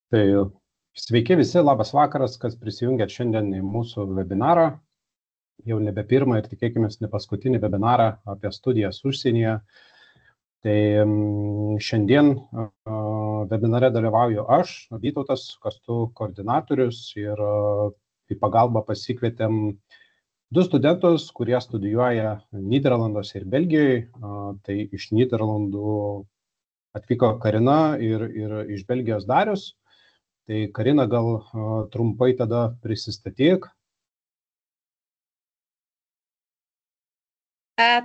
Tai sveiki visi, labas vakaras, kas prisijungėt šiandien į mūsų webinarą. Jau nebe pirmą ir tikėkime ne paskutinį webinarą apie studijas užsienyje. Tai šiandien webinare dalyvauju aš, Vytautas, Kastu koordinatorius, ir į pagalbą pasikvietėm du studentus, kurie studijuoja Nyderlanduose ir Belgijoje. Tai iš Nyderlandų atvyko Karina ir iš Belgijos Darius. Tai Karina, gal trumpai tada prisistatyk.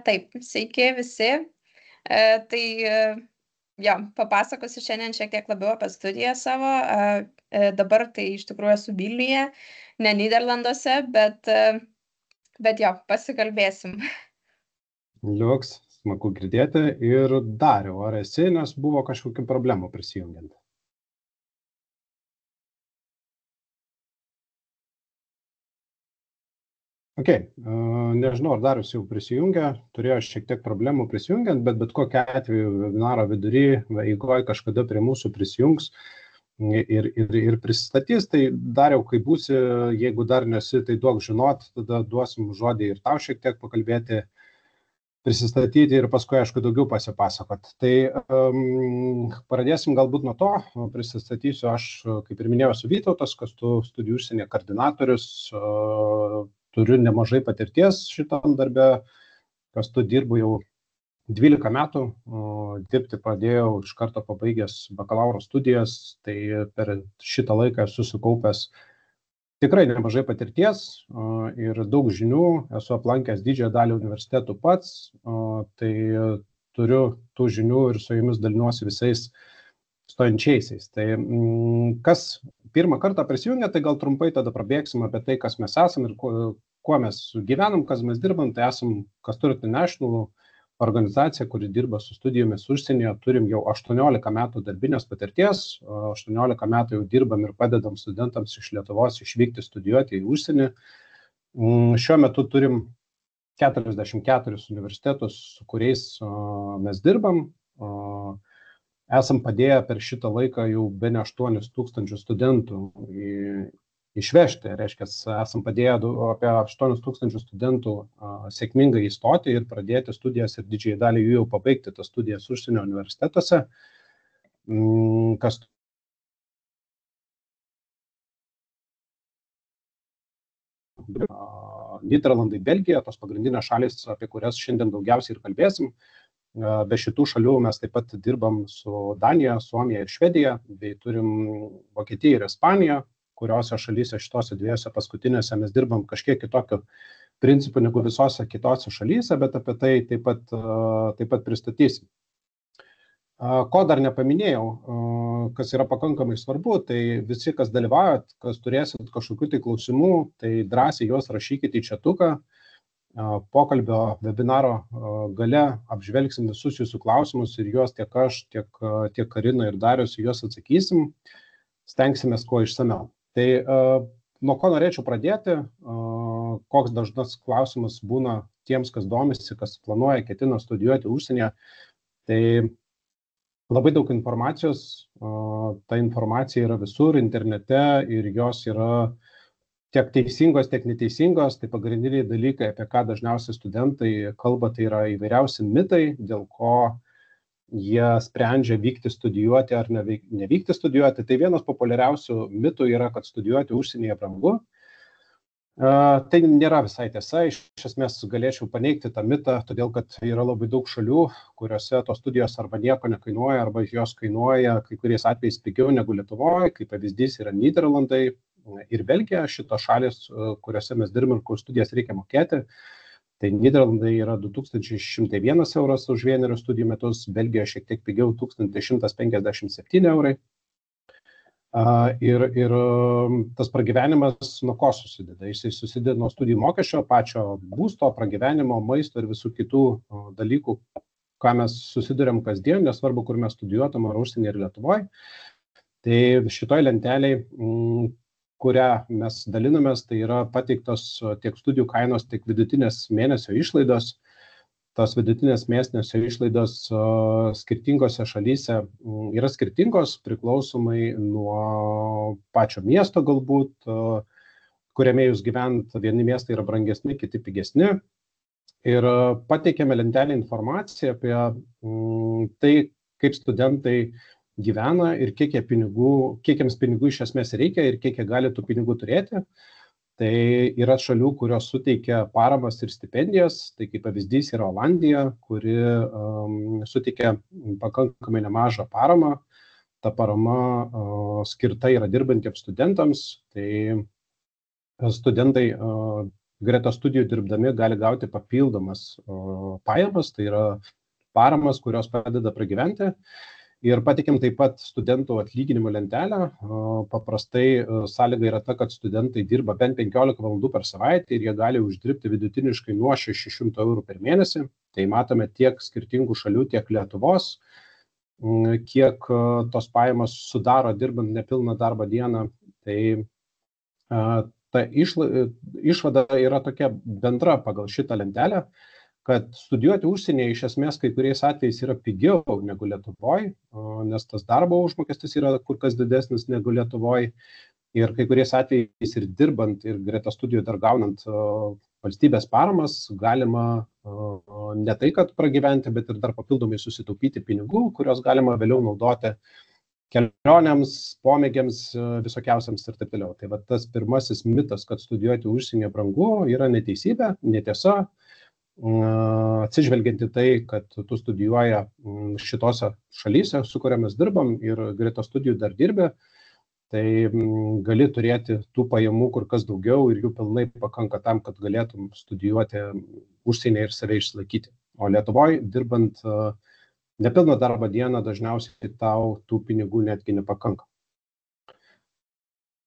Taip, sveiki visi. Papasakosiu šiandien šiek tiek labiau apie studiją savo. Dabar tai iš tikrųjų esu Vilniuje, ne Nyderlanduose, bet pasikalbėsim. Liuks, smagu girdėti. Ir Dariau, ar esi, nes buvo kažkokių problemų prisijungiant? Nežinau, ar Darius jau prisijungia, turėjo šiek tiek problemų prisijungiant, bet kokiu atveju webinaro vidury, eigoje kažkada prie mūsų prisijungs ir prisistatys. Tai Dariau, kai būsi, jeigu dar nesi, tai duok žinot, tada duosim žodį ir tau šiek tiek pakalbėti, prisistatyti ir paskui, aišku, daugiau pasipasakot. Tai pradėsim galbūt nuo to, prisistatysiu aš, kaip ir minėjau, esu Vytautas, Kastu studijų užsienyje koordinatorius, turiu nemažai patirties šitam darbe, Kastu dirbu jau 12 metų, dirbti pradėjau iš karto pabaigęs bakalauro studijas, tai per šitą laiką esu sukaupęs tikrai nemažai patirties ir daug žinių, esu aplankęs didžiąją dalį universitetų pats, tai turiu tų žinių ir su jumis dalinuosi visais stojančiaisiais. Tai kas pirmą kartą prisijungia, tai gal trumpai tada prabėgsim apie tai, kas mes esam ir kuo mes gyvenam, kas mes dirbam. Tai esam Castor International organizacija, kuri dirba su studijomis užsienyje. Turim jau 18 metų darbinės patirties, 18 metų jau dirbam ir padedam studentams iš Lietuvos išvykti studijuoti į užsienį. Šiuo metu turim 44 universitetus, su kuriais mes dirbam. Esam padėję per šitą laiką jau bene 8000 studentų išvežti. Reiškia, esam padėję apie 8000 studentų sėkmingai įstoti ir pradėti studijas ir didžiąją dalį jų jau pabaigti tas studijas užsienio universitetuose. Nyderlandai, Belgija, tos pagrindinės šalys, apie kurias šiandien daugiausiai ir kalbėsim. Be šitų šalių mes taip pat dirbam su Danija, Suomija ir Švedija, bei turim Vokietiją ir Ispaniją, kuriuose šalyse šitose dviejose paskutinėse mes dirbam kažkiek kitokiu principu negu visose kitose šalyse, bet apie tai taip pat pristatysim. Ko dar nepaminėjau, kas yra pakankamai svarbu, tai visi, kas dalyvaujat, kas turėsit kažkokių tai klausimų, tai drąsiai juos rašykite į chatuką. Pokalbio webinaro gale apžvelgsim visus jūsų klausimus ir juos tiek aš, tiek Karina ir Darius juos atsakysim, stengsimės kuo išsamiau. Tai nuo ko norėčiau pradėti, koks dažnas klausimas būna tiems, kas domisi, kas planuoja, ketina studijuoti užsienyje. Tai labai daug informacijos, ta informacija yra visur internete ir jos yra tiek teisingos, tiek neteisingos. Tai pagrindiniai dalykai, apie ką dažniausiai studentai kalba, tai yra įvairiausi mitai, dėl ko jie sprendžia vykti studijuoti ar nevykti studijuoti. Tai vienas populiariausių mitų yra, kad studijuoti užsienyje brangu. Tai nėra visai tiesa. Iš esmės galėčiau paneigti tą mitą, todėl kad yra labai daug šalių, kuriuose tos studijos arba nieko nekainuoja, arba jos kainuoja kai kuriais atvejais pigiau negu Lietuvoje. Kaip pavyzdys yra Nyderlandai ir Belgija, šitos šalis, kuriuose mes dirbam ir kur studijas reikia mokėti. Tai Nyderlandai yra 2101 euras už vienerius studijų metus, Belgijoje šiek tiek pigiau 1157 eurai. Ir tas pragyvenimas nuo ko susideda? Jisai susideda nuo studijų mokesčio, pačio būsto, pragyvenimo, maisto ir visų kitų dalykų, ką mes susiduriam kasdien, nesvarbu, kur mes studijuotam, ar užsienyje ir Lietuvoje. Tai šitoj lenteliai, kurią mes dalinamės, tai yra pateiktos tiek studijų kainos, tiek vidutinės mėnesio išlaidos. tos vidutinės mėnesinės išlaidos skirtingose šalyse yra skirtingos priklausomai nuo pačio miesto galbūt, kuriame jūs gyvent, vieni miestai yra brangesni, kiti pigesni. Ir pateikėme lentelę informaciją apie tai, kaip studentai gyvena ir kiek jiems pinigų iš esmės reikia ir kiek jie gali tų pinigų turėti. Tai yra šalių, kurios suteikia paramas ir stipendijas, tai kaip pavyzdys yra Olandija, kuri suteikia pakankamai nemažą paramą. Ta parama skirta yra dirbantiems studentams, tai studentai greta studijų dirbdami gali gauti papildomas pajamas, tai yra paramas, kurios padeda pragyventi. Ir patikėm taip pat studentų atlyginimo lentelę. Paprastai sąlyga yra ta, kad studentai dirba bent 15 valandų per savaitę ir jie gali uždirbti vidutiniškai nuo 600 eurų per mėnesį. Tai matome tiek skirtingų šalių, tiek Lietuvos, kiek tos pajamos sudaro dirbant nepilną darbo dieną. Tai ta išvada yra tokia bendra pagal šitą lentelę, kad studijuoti užsienyje iš esmės kai kuriais atvejais yra pigiau negu Lietuvoje, nes tas darbo užmokestis yra kur kas didesnis negu Lietuvoje. Ir kai kuriais atvejais ir dirbant, ir greta studijų dar gaunant valstybės paramas, galima ne tai, kad pragyventi, bet ir dar papildomai susitaupyti pinigų, kurios galima vėliau naudoti kelionėms, pomėgiams, visokiausiams ir taip toliau. Tai va tas pirmasis mitas, kad studijuoti užsienyje brangu, yra neteisybė, netiesa. Atsižvelgiant į tai, kad tu studijuoja šitose šalyse, su kuriamis dirbam ir greta studijų dar dirbi, tai gali turėti tų pajamų kur kas daugiau ir jų pilnai pakanka tam, kad galėtum studijuoti užsienyje ir save išlaikyti. O Lietuvoje dirbant nepilną darbo dieną dažniausiai tau tų pinigų netgi nepakanka.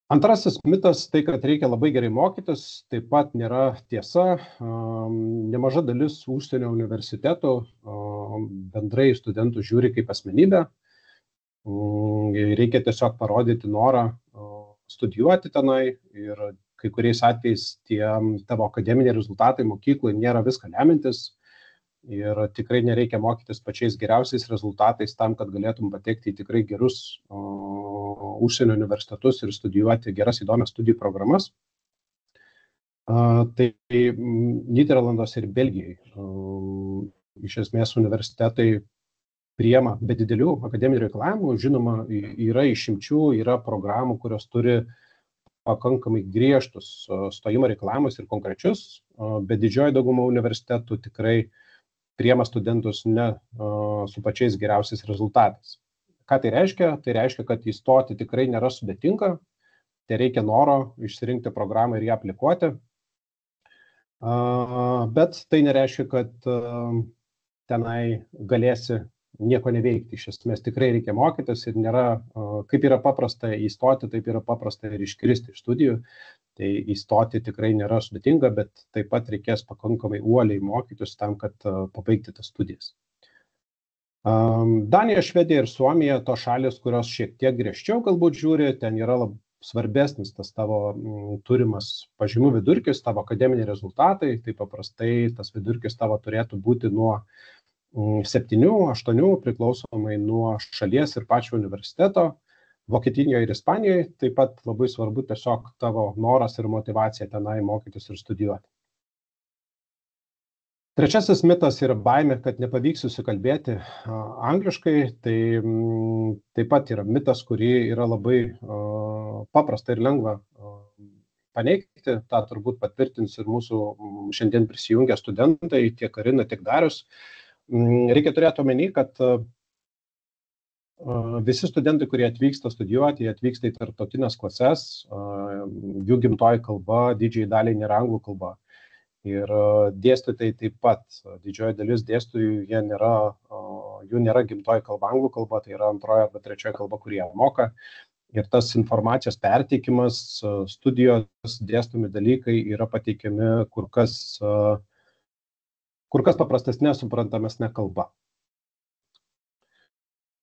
Antrasis mitas, tai kad reikia labai gerai mokytis, taip pat nėra tiesa. Nemaža dalis užsienio universitetų bendrai studentų žiūri kaip asmenybę. Reikia tiesiog parodyti norą studijuoti tenai ir kai kuriais atvejais tie tavo akademiniai rezultatai mokykloje nėra viską lemintis. Ir tikrai nereikia mokytis pačiais geriausiais rezultatais tam, kad galėtum patekti į tikrai gerus užsienio universitetus ir studijuoti geras įdomias studijų programas. Tai Nyderlanduose ir Belgijai iš esmės universitetai priima be didelių akademinių reikalavimų. Žinoma, yra išimčių, yra programų, kurios turi pakankamai griežtus stojimo reikalavimus ir konkrečius, bet didžioji dauguma universitetų tikrai priima studentus ne su pačiais geriausiais rezultatais. Ką tai reiškia? Tai reiškia, kad įstoti tikrai nėra sudėtinga, tai reikia noro išsirinkti programą ir ją aplikuoti. Bet tai nereiškia, kad tenai galėsi nieko neveikti. Iš esmės tikrai reikia mokytis ir nėra, kaip yra paprasta įstoti, taip yra paprasta ir iškristi iš studijų. Tai įstoti tikrai nėra sudėtinga, bet taip pat reikės pakankamai uoliai mokytis tam, kad pabaigti tas studijas. Danija, Švedija ir Suomija, tos šalis, kurios šiek tiek griežčiau galbūt žiūri, ten yra svarbesnis tas tavo turimas pažymių vidurkis, tavo akademiniai rezultatai, tai paprastai tas vidurkis tavo turėtų būti nuo 7-8 priklausomai nuo šalies ir pačio universiteto. Vokietijoje ir Ispanijoje taip pat labai svarbu tiesiog tavo noras ir motyvacija tenai mokytis ir studijuoti. Trečiasis mitas yra baimė, kad nepavyks susikalbėti angliškai. Tai taip pat yra mitas, kurį yra labai paprasta ir lengva paneigti. Ta turbūt patvirtins ir mūsų šiandien prisijungę studentai, tiek Karina, tiek Darius. Reikia turėti omeny, kad visi studentai, kurie atvyksta studijuoti, jie atvyksta į tarptautinės klases, jų gimtoji kalba didžiai daliai nėra anglų kalba. Ir dėstytojai taip pat, didžioji dalis dėstytojų, jų nėra gimtoji kalba anglų kalba, tai yra antroji arba trečioji kalba, kurie moka. Ir tas informacijos perteikimas, studijos dėstomi dalykai yra pateikiami kur kas paprastesnė, suprantamesnė kalba.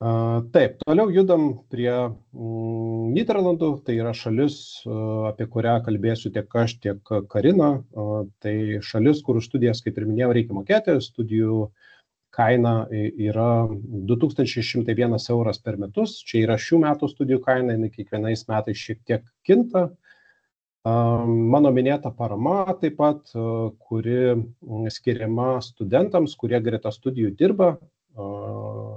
– Taip, toliau judam prie Nyderlandų, tai yra šalis, apie kurią kalbėsiu tiek aš, tiek Karina. Tai šalis, kur už studijas, kaip ir minėjau, reikia mokėti. Studijų kaina yra 2101 euras per metus. Čia yra šių metų studijų kaina, jinai kiekvienais metais šiek tiek kinta. Mano minėta parama taip pat, kuri skiriama studentams, kurie greta studijų dirba.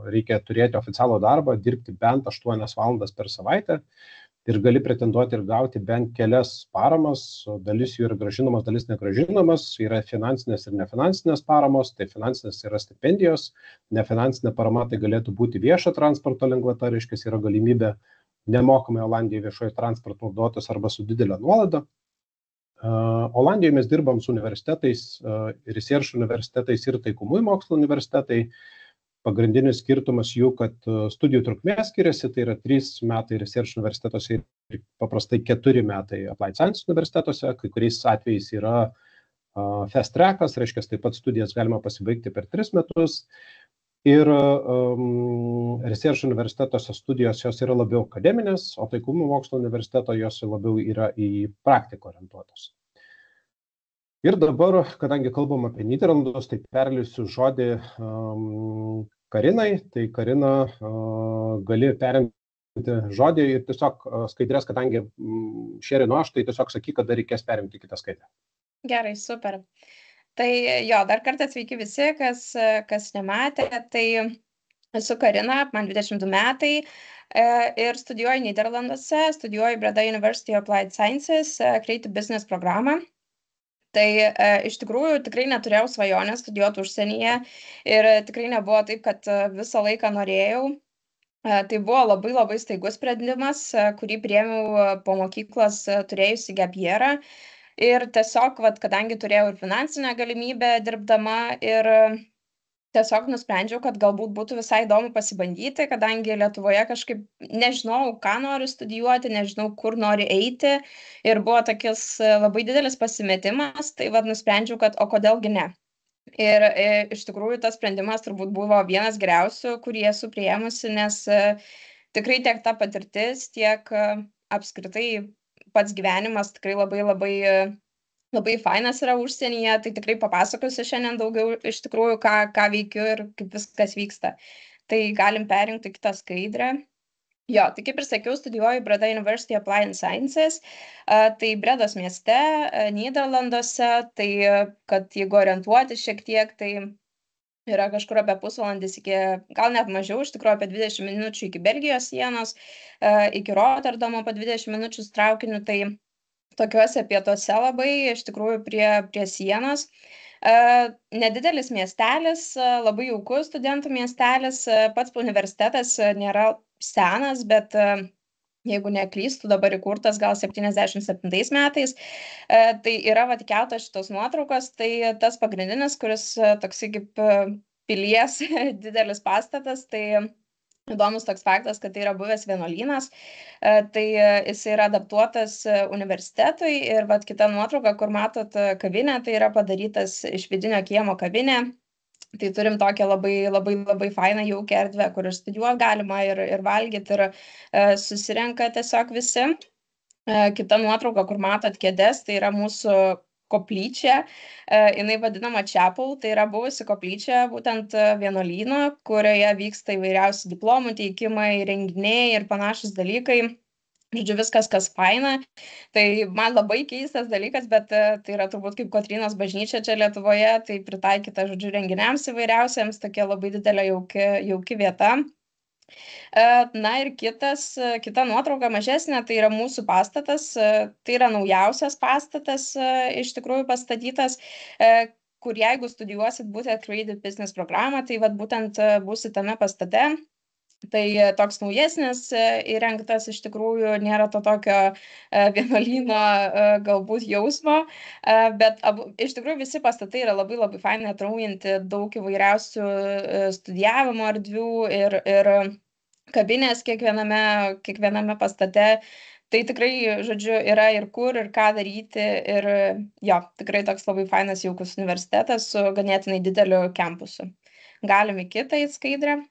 Reikia turėti oficialų darbą, dirbti bent 8 valandas per savaitę ir gali pretenduoti ir gauti bent kelias paramas. Dalis jų yra grąžinamas, dalis negrąžinamas. Yra finansinės ir nefinansinės paramos, tai finansinės yra stipendijos, nefinansinė parama tai galėtų būti viešo transporto lengvata, reiškia, yra galimybė nemokamai Olandijoje viešojo transporto naudotis arba su didelė nuolaida. Olandijoje mes dirbam su universitetais, research universitetais ir taikomųjų mokslo universitetai. Pagrindinis skirtumas jų, kad studijų trukmė skiriasi, tai yra 3 metai research universitetuose ir paprastai 4 metai applied science universitetuose, kai kuriais atvejais yra fast trackas, reiškia, taip pat studijas galima pasibaigti per 3 metus. Ir research universitetuose studijos jos yra labiau akademinės, o taikomųjų mokslo universiteto jos labiau yra į praktiką orientuotos. Ir dabar, kadangi kalbam apie Nyderlandus, tai perleisiu žodį Karinai. Tai Karina, gali perimti žodį ir tiesiog skaidrės, kadangi šerinu aš, tai tiesiog sakyk, kada reikės perimti kitą skaidrę. Gerai, super. Tai jo, dar kartą sveiki visi, kas nematė. Tai esu Karina, man 22 metai ir studijuoju Nyderlanduose, studijuoju Breda University of Applied Sciences Creative Business programą. Tai iš tikrųjų tikrai neturėjau svajonės studijuoti užsienyje ir tikrai nebuvo taip, kad visą laiką norėjau. Tai buvo labai labai staigus sprendimas, kurį priėmiau po mokyklos turėjusi gap yearą. Ir tiesiog, kadangi turėjau ir finansinę galimybę dirbdama ir tiesiog nusprendžiau, kad galbūt būtų visai įdomu pasibandyti, kadangi Lietuvoje kažkaip nežinau, ką noriu studijuoti, nežinau, kur noriu eiti. Ir buvo tokis labai didelis pasimetimas, tai nusprendžiau, kad o kodėlgi ne. Ir iš tikrųjų tas sprendimas turbūt buvo vienas geriausių, kurį esu priėmusi, nes tikrai tiek ta patirtis, tiek apskritai pats gyvenimas tikrai labai fainas yra užsienyje, tai tikrai papasakosiu šiandien daugiau iš tikrųjų, ką veikiu ir kaip viskas vyksta. Tai galim perjungti kitą skaidrę. Jo, tai kaip ir sakiau, studijuoju Breda University of Applied Sciences, tai Bredos mieste, Nyderlanduose, tai kad jeigu orientuoti šiek tiek, tai yra kažkur apie pusvalandis iki, gal net mažiau, iš tikrųjų apie 20 minučių iki Belgijos sienos, iki Rotterdamo po 20 minučių traukiniu, tai tokiuose pietuose labai, iš tikrųjų prie sienos. Nedidelis miestelis, labai jaukus studentų miestelis, pats universitetas nėra senas, bet jeigu neklystu, dabar įkurtas gal 77 metais. Tai yra keltos šitos nuotraukos, tai tas pagrindinis, kuris toksai kaip pilies didelis pastatas, tai įdomus toks faktas, kad tai yra buvęs vienuolynas, tai jis yra adaptuotas universitetui ir kita nuotrauka, kur matot kavinę, tai yra padarytas iš vidinio kiemo kavinė. Tai turim tokią labai fainą jaukią erdvę, kur ir studijuoti galima ir valgyti ir susirenka tiesiog visi. Kita nuotrauka, kur matot kėdes, tai yra mūsų koplyčia, jinai vadinama chapel, tai yra buvusi koplyčia būtent vienuolyno, kurioje vyksta įvairiausi diplomų teikimai, renginiai ir panašus dalykai. Žodžiu, viskas, kas faina. Tai man labai keistas dalykas, bet tai yra turbūt kaip Kotrynos bažnyčia čia Lietuvoje, tai pritaikyta, žodžiu, renginiams įvairiausiams, tokia labai didelė jauki vieta. Na ir kita nuotrauka mažesnė, tai yra mūsų pastatas, tai yra naujausias pastatas iš tikrųjų pastatytas, kur jeigu studijuosit būtent Creative Business programą, tai būtent būsit tame pastate. Tai toks naujesnis įrengtas, iš tikrųjų nėra to tokio vienuolyno galbūt jausmo, bet iš tikrųjų visi pastatai yra labai fainai atnaujinti, daug įvairiausių studijavimo erdvių ir kabinės kiekviename pastate. Tai tikrai, žodžiu, yra ir kur, ir ką daryti, ir jo, tikrai toks labai fainas jaukus universitetas su ganėtinai dideliu kampusu. Galim į kitą skaidrę.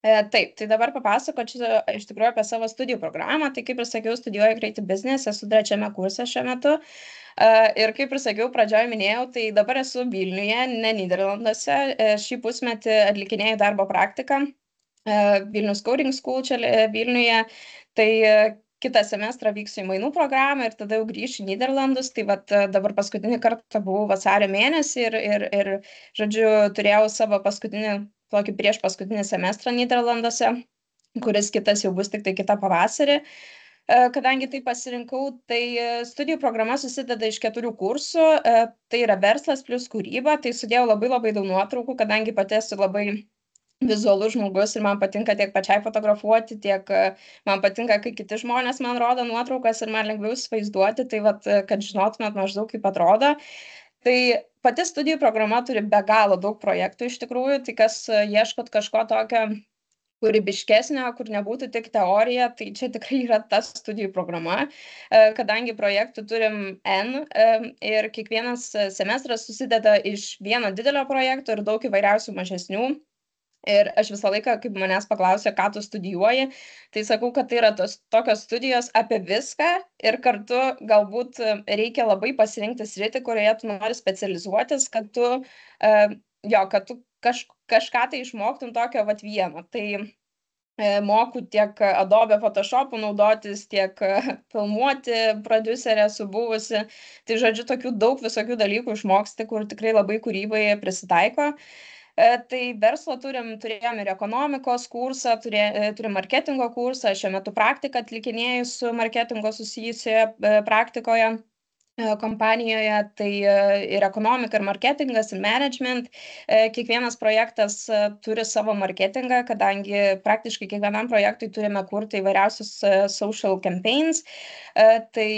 Taip, tai dabar papasakočiau iš tikrųjų apie savo studijų programą. Tai kaip ir sakiau, studijuoju Creative Business, esu 3 kurse šiuo metu. Ir kaip ir sakiau, pradžioje minėjau, tai dabar esu Vilniuje, ne Nyderlanduose. Šį pusmetį atlikinėjau darbo praktiką Vilnius Coding School čia Vilniuje. Tai kitą semestrą vyksiu į mainų programą ir tada jau grįšiu į Nyderlandus. Tai vat dabar paskutinį kartą buvau vasario mėnesį ir žodžiu, turėjau savo paskutinį tokį prieš paskutinį semestrą Nyderlanduose, kuris kitas jau bus tik tai kitą pavasarį. Kadangi tai pasirinkau, tai studijų programa susideda iš 4 kursų, tai yra verslas plus kūryba, tai sudėjau labai daug nuotraukų, kadangi pati esu labai vizualus žmogus ir man patinka tiek pačiai fotografuoti, tiek man patinka, kai kiti žmonės man rodo nuotraukas ir man lengviau įsivaizduoti, tai vat, kad žinotumėt maždaug kaip atrodo. Tai pati studijų programa turi be galo daug projektų iš tikrųjų, tai kas ieškot kažko tokio kūrybiškesnio, kur nebūtų tik teorija, tai čia tikrai yra ta studijų programa, kadangi projektų turim N ir kiekvienas semestras susideda iš vieno didelio projekto ir daug įvairiausių mažesnių. Ir aš visą laiką, kaip manęs paklausė, ką tu studijuoji, tai sakau, kad tai yra tokios studijos apie viską ir kartu galbūt reikia labai pasirinkti sritį, kurioje tu nori specializuotis, kad tu, kad tu kažką tai išmoktum tokio vat vieno. Tai moku tiek Adobe Photoshop'u naudotis, tiek filmuoti, prodiuserė esu buvusi. Tai žodžiu, tokių daug visokių dalykų išmoksti, kur tikrai labai kūrybai prisitaiko. Tai verslo turėjom ir ekonomikos kursą, turim marketingo kursą, šiuo metu praktiką atlikinėjau su marketingo susijusioje praktikoje kompanijoje, tai ir ekonomika, ir marketingas, ir management. Kiekvienas projektas turi savo marketingą, kadangi praktiškai kiekvienam projektui turime kurti įvairiausius social campaigns, tai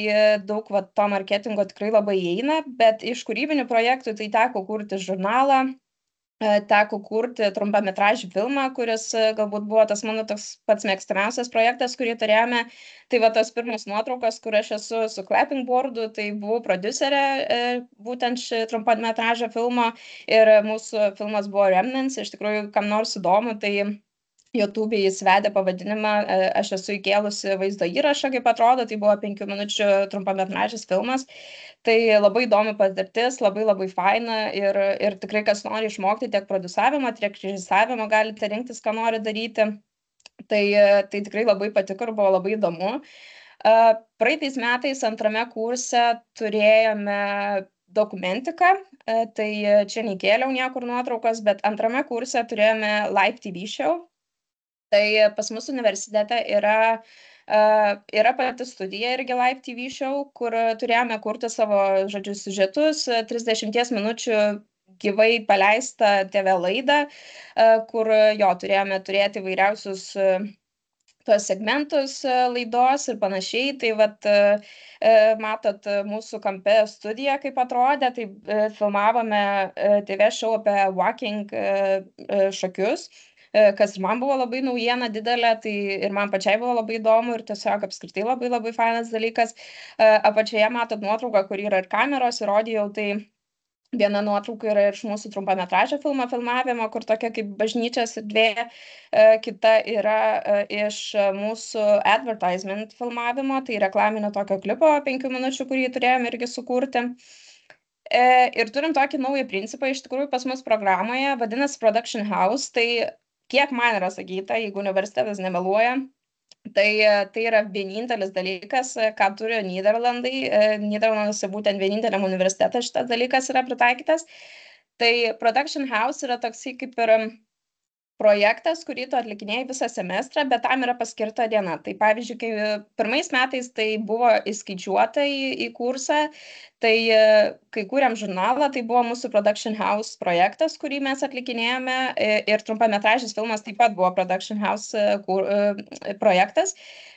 daug to marketingo tikrai labai įeina, bet iš kūrybinių projektų tai teko kurti žurnalą, teko kurti trumpametražį filmą, kuris galbūt buvo tas mano toks pats mėgstamiausias projektas, kurį turėjome. Tai va tos pirmos nuotraukos, kur aš esu su clapping boardu, tai buvau prodiuserė būtent šį trumpametražio filmo ir mūsų filmas buvo Remnants. Iš tikrųjų, kam nors įdomu, tai YouTube jis vedė pavadinimą, aš esu įkėlusi vaizdo įrašą, kaip atrodo, tai buvo 5 minučių trumpametražis filmas. Tai labai įdomi patirtis, labai faina ir tikrai kas nori išmokti tiek produsavimo, tiek režisavimo, galite rinktis, ką nori daryti. Tai tikrai labai patiko ir buvo labai įdomu. Praeitais metais 2 kurse turėjome dokumentiką, tai čia neįkėliau niekur nuotraukos, bet 2 kurse turėjome live TV show. Tai pas mus universitete yra pati studija irgi live TV show, kur turėjome kurti savo, žodžiu, siužetus, 30 minučių gyvai paleistą TV laidą, kur turėjome turėti įvairiausius tuos segmentus laidos ir panašiai. Tai vat matot mūsų kampe studiją, kaip atrodė, tai filmavome TV show apie walking šokius, kas ir man buvo labai naujiena didelė, tai ir man pačiai buvo labai įdomu ir tiesiog apskritai labai fainas dalykas. Apačioje matot nuotrauką, kur yra ir kameros, ir audio, tai viena nuotrauka yra iš mūsų trumpametražio filmo filmavimo, kur tokia kaip bažnyčios erdvė, kita yra iš mūsų advertisement filmavimo, tai reklaminio tokio klipo 5 minučių, kurį turėjome irgi sukurti. Ir turim tokį naują principą, iš tikrųjų pas mus programoje, vadinasi Production House, tai kiek man yra sakyta, jeigu universitetas nemeluoja, tai yra vienintelis dalykas, ką turi Nyderlandai. Nyderlanduose būtent vieninteliam universitete šitas dalykas yra pritaikytas. Tai Production House yra toksai kaip ir projektas, kurį tu atlikinėjai visą semestrą, bet tam yra paskirta diena. Tai pavyzdžiui, kai pirmais metais tai buvo įskaičiuota į kursą, tai kai kūrėm žurnalą, tai buvo mūsų Production House projektas, kurį mes atlikinėjome, ir trumpametražis filmas taip pat buvo Production House projektas,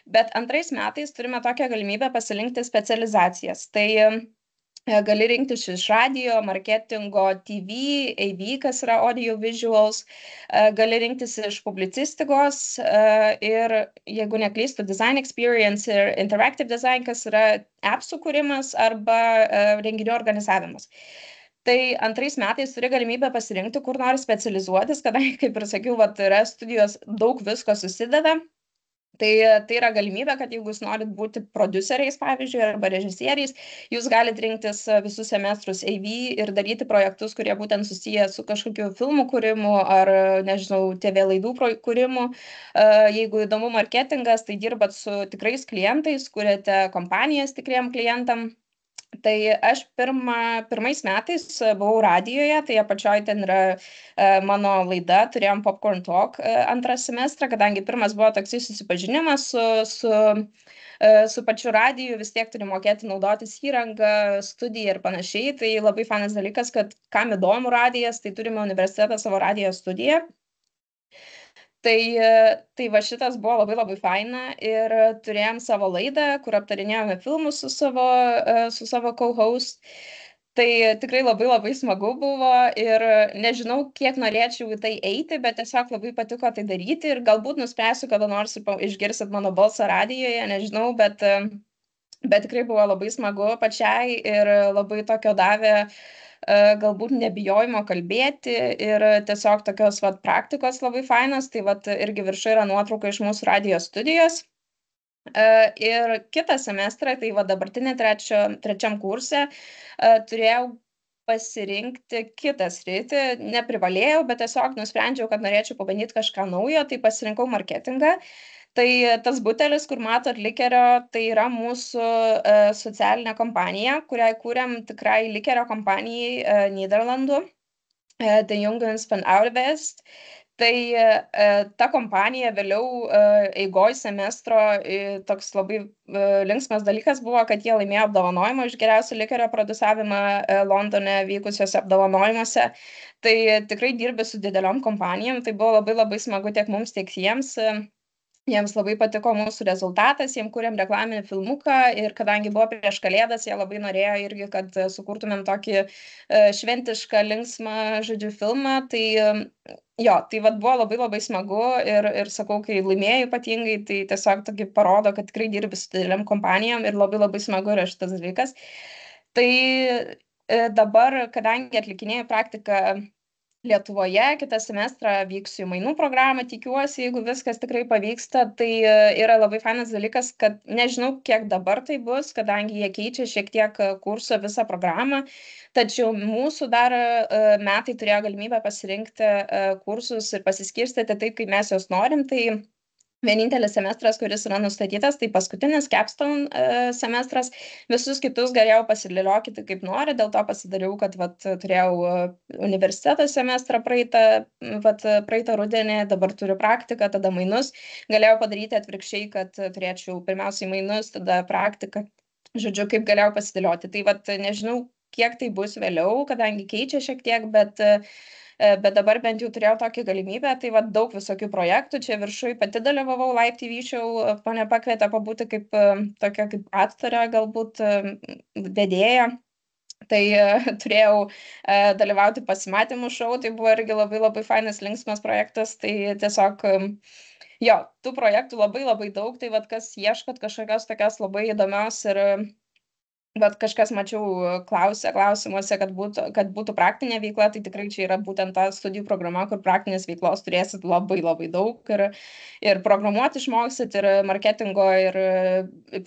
bet 2 metais turime tokią galimybę pasirinkti specializacijas. Tai gali rinktis iš radio, marketingo, TV, AV, kas yra audio visuals, gali rinktis iš publicistikos ir, jeigu neklystu, design experience ir interactive design, kas yra app sukūrimas arba renginių organizavimas. Tai antrais metais turi galimybę pasirinkti, kur nori specializuotis, kadangi, kaip ir sakiau, vat, yra studijos, daug visko susideda. Tai yra galimybė, kad jeigu jūs norit būti prodiuseriais, pavyzdžiui, arba režisieriais, jūs galite rinktis visus semestrus AV ir daryti projektus, kurie būtent susiję su kažkokiu filmų kūrimu ar, nežinau, TV laidų kūrimu. Jeigu įdomu marketingas, tai dirbat su tikrais klientais, kuriate kompanijas tikriem klientam. Tai aš pirmais metais buvau radijoje, tai apačioj ten yra mano laida, turėjom Popcorn Talk antrą semestrą, kadangi pirmas buvo toksai susipažinimas su pačiu radiju, vis tiek turi mokėti naudotis įrangą, studiją ir panašiai. Tai labai fanas dalykas, kad kam įdomu radijas, tai turime universitetą savo radijo studiją. Tai va šitas buvo labai labai faina ir turėjom savo laidą, kur aptarinėjome filmus su savo co-host. Tai tikrai labai labai smagu buvo ir nežinau, kiek norėčiau į tai eiti, bet tiesiog labai patiko tai daryti ir galbūt nuspręsiu, kada nors išgirsit mano balsą radijoje, nežinau, bet tikrai buvo labai smagu pačiai ir labai tokio davė galbūt nebijojimo kalbėti ir tiesiog tokios vat praktikos labai fainos, tai vat irgi viršuje yra nuotrauka iš mūsų radijo studijos. Ir kitą semestrą, tai va dabartinė trečiam kurse, turėjau pasirinkti kitą sritį, neprivalėjau, bet tiesiog nusprendžiau, kad norėčiau pabandyti kažką naujo, tai pasirinkau marketingą. Tai tas butelis, kur matot Likerio, tai yra mūsų socialinė kompanija, kuriai kūrėm tikrai Likerio kompanijai Nyderlandų, The Jungens van Oudevest. Tai ta kompanija vėliau eigoj semestro toks labai linksmas dalykas buvo, kad jie laimėjo apdovanojimą už geriausią Likerio produsavimą Londone vykusiuose apdovanojimuose. Tai tikrai dirbi su dideliom kompanijom, tai buvo labai labai smagu tiek mums, tiek jiems. Jiems labai patiko mūsų rezultatas, jiems kūrėm reklaminį filmuką ir kadangi buvo prieš Kalėdas, jie labai norėjo irgi, kad sukurtumėm tokį šventišką, linksmą, žodžiu, filmą. Tai jo, tai vat buvo labai labai smagu ir sakau, kai laimėjau ypatingai, tai tiesiog tokį parodo, kad tikrai dirbi su dideliam kompanijom ir labai labai smagu yra šitas dalykas. Tai dabar, kadangi atlikinėjau praktiką Lietuvoje, kitą semestrą vyksiu į mainų programą, tikiuosi, jeigu viskas tikrai pavyksta, tai yra labai fainas dalykas, kad nežinau, kiek dabar tai bus, kadangi jie keičia šiek tiek kurso visą programą, tačiau mūsų dar metai turėjo galimybę pasirinkti kursus ir pasiskirstyti taip, kaip mes juos norim, tai vienintelis semestras, kuris yra nustatytas, tai paskutinis capstone semestras. Visus kitus galėjau pasidėliokyti kaip nori, dėl to pasidariau, kad turėjau universiteto semestrą praeitą rudenį, dabar turiu praktiką, tada mainus. Galėjau padaryti atvirkščiai, kad turėčiau pirmiausiai mainus, tada praktiką. Žodžiu, kaip galėjau pasidėlioti. Tai nežinau, kiek tai bus vėliau, kadangi keičia šiek tiek, bet dabar bent jau turėjau tokią galimybę, tai daug visokių projektų, čia viršui pati dalyvavau Live TV show, mane pakvietė pabūti kaip tokia kaip aktorė, galbūt vedėja, tai turėjau dalyvauti pasimatymų šou, tai buvo irgi labai labai fainas, linksmas projektas, tai tiesiog jo, tų projektų labai labai daug, tai kas ieškot kažkokios tokios labai įdomios ir bet kažkas mačiau klausimuose, kad būtų praktinė veikla, tai tikrai čia yra būtent ta studijų programa, kur praktinės veiklos turėsit labai labai daug ir programuoti išmoksit, ir marketingo, ir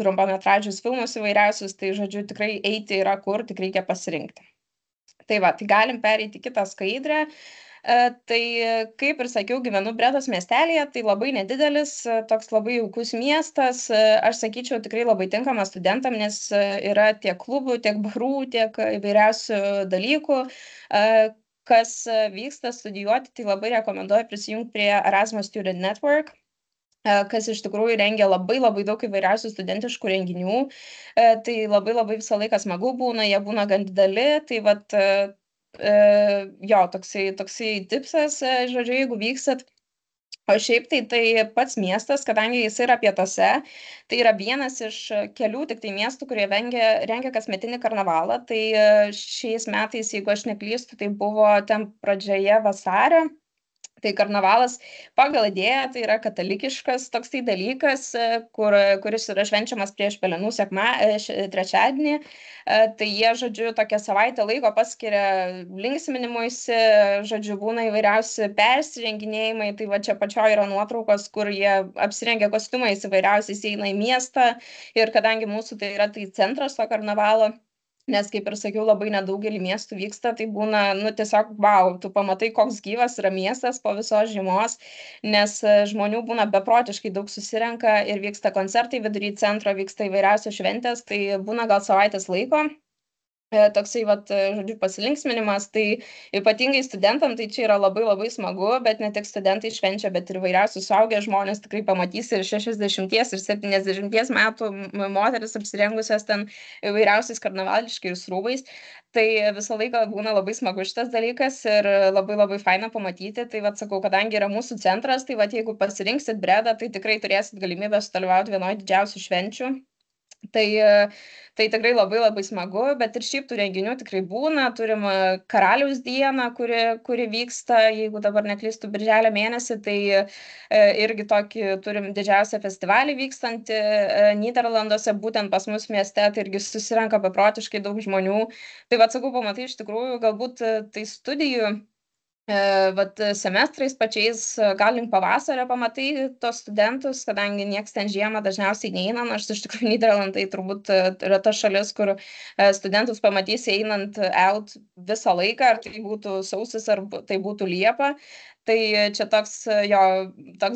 trumpametražius filmus įvairiausius, tai žodžiu tikrai eiti yra kur, tik reikia pasirinkti. Tai galim pereiti kitą skaidrę. Tai kaip ir sakiau, gyvenu Bredos miestelėje, tai labai nedidelis, toks labai jaukus miestas, aš sakyčiau tikrai labai tinkamas studentam, nes yra tiek klubų, tiek barų, tiek įvairiausių dalykų. Kas vyksta studijuoti, tai labai rekomenduoju prisijungti prie Erasmus Student Network, kas iš tikrųjų rengia labai labai daug įvairiausių studentiškų renginių. Tai labai labai visą laiką smagu būna, jie būna gan dideli, tai jo, toksai tipsas, žodžiu, jeigu vykstat. O šiaip tai pats miestas, kadangi jis yra pietuose, tai yra vienas iš kelių tik tai miestų, kurie rengia kasmetinį karnavalą. Tai šiais metais, jeigu aš neklystu, tai buvo ten pradžioje vasario. Tai karnavalas pagal idėją tai yra katalikiškas toksai dalykas, kuris yra švenčiamas prieš Pelenų trečiadienį. Tai jie, žodžiu, tokią savaitę laiko paskiria linksminimuisi, žodžiu, būna įvairiausi persirenginėjimai. Tai va čia pačioje yra nuotraukos, kur jie apsirengia kostiumais įvairiausiais, eina į miestą. Ir kadangi mūsų tai yra tai centras to karnavalo, nes, kaip ir sakiau, labai nedaugelį miestų vyksta, tai būna, nu, tiesiog, wow, tu pamatai, koks gyvas yra miestas po visos žiemos, nes žmonių būna beprotiškai daug susirenka ir vyksta koncertai vidury centro, vyksta įvairiausios šventės, tai būna gal savaitės laiko. Toksai, vat, žodžiu, pasilinksminimas, tai ypatingai studentam tai čia yra labai labai smagu, bet ne tik studentai švenčia, bet ir įvairiausius suaugę žmonės tikrai pamatys ir 60 ir 70 metų moteris apsirengusios ten įvairiausiais karnavališkais rūbais. Tai visą laiką būna labai smagu šitas dalykas ir labai labai faina pamatyti. Tai vat sakau, kadangi yra mūsų centras, tai vat jeigu pasirinksit bredą, tai tikrai turėsit galimybę sudalyvauti vienoje didžiausių švenčių. Tai tikrai labai labai smagu, bet ir šiaip tų renginių tikrai būna. Turim Karaliaus dieną, kuri vyksta, jeigu dabar neklystu, birželio mėnesį, tai irgi tokį turim didžiausią festivalį vykstantį Nyderlanduose, būtent pas mus mieste, tai irgi susirenka beprotiškai daug žmonių. Tai vad sakau, pamatai iš tikrųjų, galbūt tai studijų vat semestrais pačiais, gal link pavasario pamatai tos studentus, kadangi nieks ten žiemą dažniausiai neina, nors iš tikrųjų Nyderlandai turbūt yra ta šalis, kur studentus pamatysi einant out visą laiką, ar tai būtų sausis, ar tai būtų liepa. Tai čia toks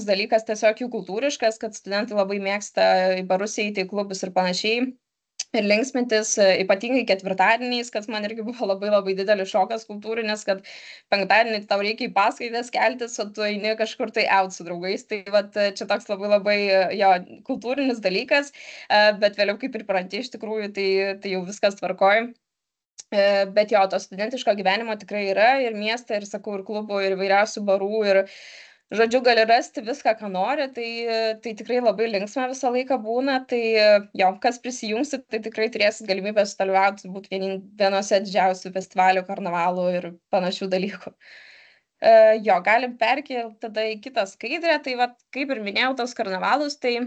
dalykas tiesiog jų kultūriškas, kad studentai labai mėgsta į barus eiti, į klubus ir panašiai. Ir linksmintis, ypatingai ketvirtadieniais, kas man irgi buvo labai labai didelis šokas kultūrinis, kad penktadienį tau reikia į paskaitas keltis, o tu eini kažkur tai out su draugais. Tai vat, čia toks labai labai kultūrinis dalykas, bet vėliau kaip ir pranti iš tikrųjų, tai jau viskas tvarkoj. Bet jo, to studentiško gyvenimo tikrai yra ir mieste, ir sakau, ir klubų, ir įvairiausių barų, ir žodžiu, gali rasti viską, ką nori, tai tikrai labai linksma visą laiką būna, tai jo, kas prisijungsit, tai tikrai turėsit galimybę sudalyvauti, būti vienose didžiausių festivalių, karnavalų ir panašių dalykų. Jo, galim perkelti tada į kitą skaidrę, tai vat, kaip ir minėjau, tos karnavalus, tai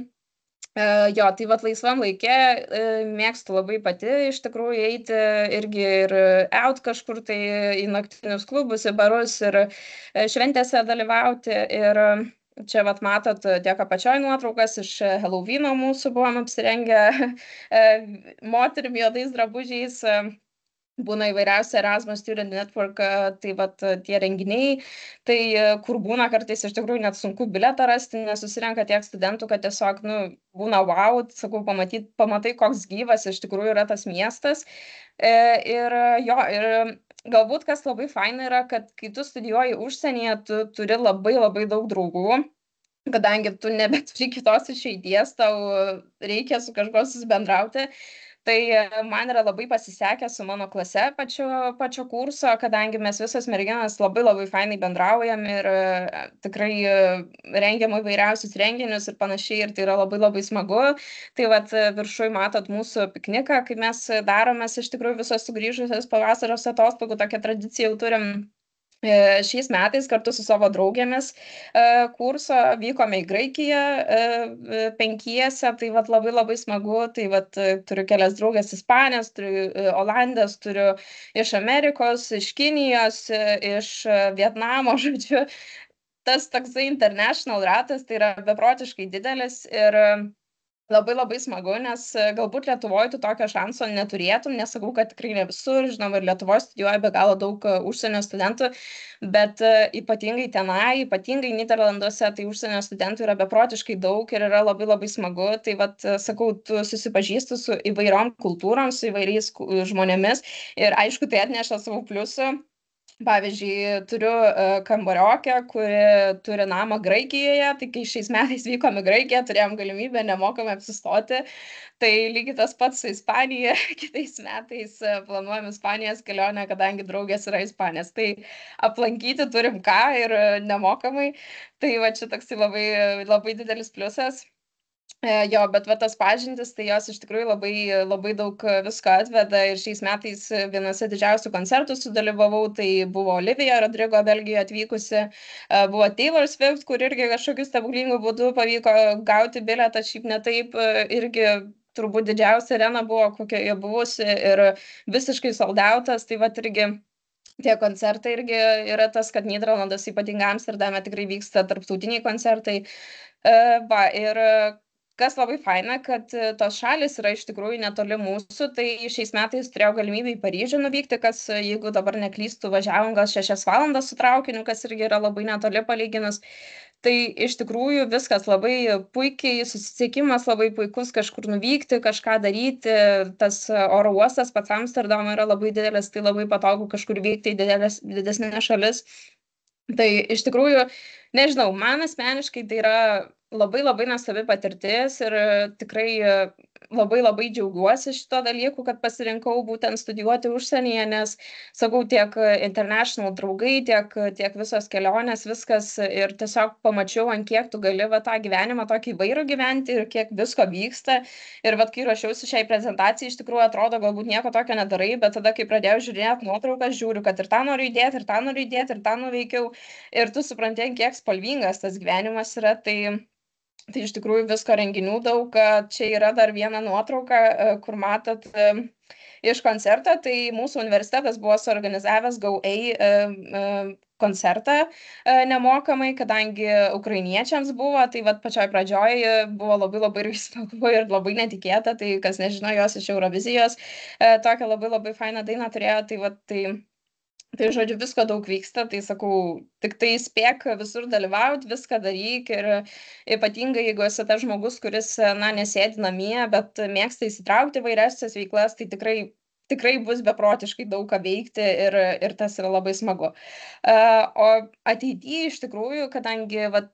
jo, tai vat laisvam laikė mėgstu labai pati iš tikrųjų eiti irgi ir out kažkur tai į naktinius klubus, į barus ir šventėse dalyvauti. Ir čia vat matot tiek apačioj nuotraukas iš Halloweeno mūsų buvom apsirengę moterim juodais drabužiais. Būna įvairiausi Erasmus Student Network, tai vat tie renginiai, tai kur būna kartais iš tikrųjų net sunku biletą rasti, nes susirenka tiek studentų, kad tiesiog, nu, būna wow, sakau, pamatai, koks gyvas iš tikrųjų yra tas miestas. Ir galbūt kas labai faina yra, kad kai tu studijuoji užsienyje, tu turi labai labai daug draugų, kadangi tu nebeturi kitos išeities, tau reikia su kažkuo susibendrauti. Tai man yra labai pasisekę su mano klase pačio kurso, kadangi mes visos merginos labai labai fainai bendraujam ir tikrai rengiam įvairiausius renginius ir panašiai, ir tai yra labai labai smagu. Tai vat viršui matot mūsų pikniką, kai mes daromės iš tikrųjų visos sugrįžusios pavasaros atostogų, tokią tradiciją jau turim. Šiais metais kartu su savo draugėmis kurso vykome į Graikiją penkiese, tai vat labai labai smagu, tai vat turiu kelias draugės Ispanės, turiu Olandės, turiu iš Amerikos, iš Kinijos, iš Vietnamo, žodžiu, tas toksai international ratas, tai yra beprotiškai didelis ir labai labai smagu, nes galbūt Lietuvoje tu tokio šanso neturėtum, nesakau, kad tikrai ne visur, žinoma, ir Lietuvoje studijuoja be galo daug užsienio studentų, bet ypatingai tenai, ypatingai Nyderlanduose, tai užsienio studentų yra beprotiškai daug ir yra labai labai smagu, tai vat, sakau, tu susipažįsti su įvairiom kultūrom, su įvairiais žmonėmis ir aišku, tai atneša savo pliusų. Pavyzdžiui, turiu kambariokę, kuri turi namą Graikijoje, tai kai šiais metais vykom į Graikiją, turėjom galimybę nemokamai apsistoti, tai lygiai tas pats su Ispanija, kitais metais planuojam Ispanijos kelionę, kadangi draugės yra Ispanės, tai aplankyti turim ką ir nemokamai, tai va čia toks labai, labai didelis pliusas. Jo, bet va tas pažintis, tai jos iš tikrųjų labai, labai daug visko atveda ir šiais metais vienose didžiausių koncertų sudalyvavau, tai buvo Olivija Rodrigo Belgijoje atvykusi, buvo Taylor Swift, kur irgi kažkokiu stebuklingu būdu pavyko gauti bilietą, šiaip ne taip, irgi turbūt didžiausia arena buvo, kokioje buvusi ir visiškai soldautas, tai va irgi tie koncertai irgi yra tas, kad Nyderlandas ypatingai Amsterdame tikrai vyksta tarptautiniai koncertai. Va, ir kas labai faina, kad tos šalis yra iš tikrųjų netoli mūsų, tai šiais metais turėjau galimybę į Paryžių nuvykti, kas, jeigu dabar neklystu, važiavom gal 6 valandas su traukiniu, kas irgi yra labai netoli palyginus. Tai iš tikrųjų viskas labai puikiai, susisiekimas labai puikus, kažkur nuvykti, kažką daryti, tas oro uostas pats Amsterdamo yra labai didelis, tai labai patogu kažkur vykti į didesnės šalis. Tai iš tikrųjų, nežinau, man asmeniškai tai yra labai labai nuostabi patirtis ir tikrai labai labai džiaugiuosi šito dalyku, kad pasirinkau būtent studijuoti užsienyje, nes, sakau, tiek international draugai, tiek visos kelionės, viskas ir tiesiog pamačiau, ant kiek tu gali va, tą gyvenimą tokį įvairų gyventi ir kiek visko vyksta. Ir vat, kai ruošiausi šiai prezentacijai, iš tikrųjų atrodo, galbūt nieko tokio nedarai, bet tada, kai pradėjau žiūrėti nuotraukas, žiūriu, kad ir tą noriu įdėti, ir tą noriu įdėti, ir tą nuveikiau. Ir tu supranti, kiek spalvingas tas gyvenimas yra, tai iš tikrųjų visko renginių daug. Čia yra dar viena nuotrauka, kur matot iš koncerto, tai mūsų universitetas buvo suorganizavęs GoA koncertą nemokamai, kadangi ukrainiečiams buvo, tai vat pačioj pradžioj buvo labai labai smagu ir labai netikėta, tai kas nežino jos iš Eurovizijos, tokią labai labai fainą dainą turėjo, tai vat tai žodžiu, visko daug vyksta, tai sakau, tik tai spėk visur dalyvauti, viską daryk ir ypatingai, jeigu esi tas žmogus, kuris, na, nesėdi namie, bet mėgsta įsitraukti vairiausias veiklas, tai tikrai bus beprotiškai daug ką veikti ir tas yra labai smagu. O ateityje iš tikrųjų, kadangi vat,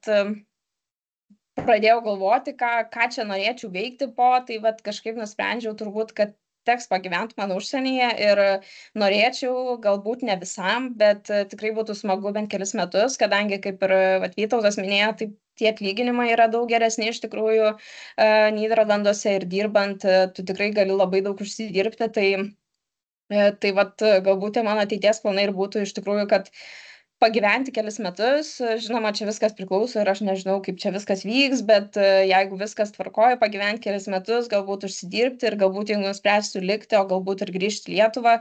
pradėjau galvoti, ką čia norėčiau veikti tai vat, kažkaip nusprendžiau turbūt, kad teks pagyventi man užsienyje ir norėčiau, galbūt ne visam, bet tikrai būtų smagu bent kelis metus, kadangi, kaip ir Vytautas minėjo, tai tie atlyginimai yra daug geresni iš tikrųjų Nyderlanduose ir dirbant, tu tikrai gali labai daug užsidirbti, tai vat, galbūt mano ateities planai ir būtų iš tikrųjų, kad pagyventi kelis metus, žinoma, čia viskas priklauso ir aš nežinau, kaip čia viskas vyks, bet jeigu viskas tvarkoja, pagyventi kelis metus, galbūt užsidirbti ir galbūt jeigu nuspręsiu likti, o galbūt ir grįžti į Lietuvą,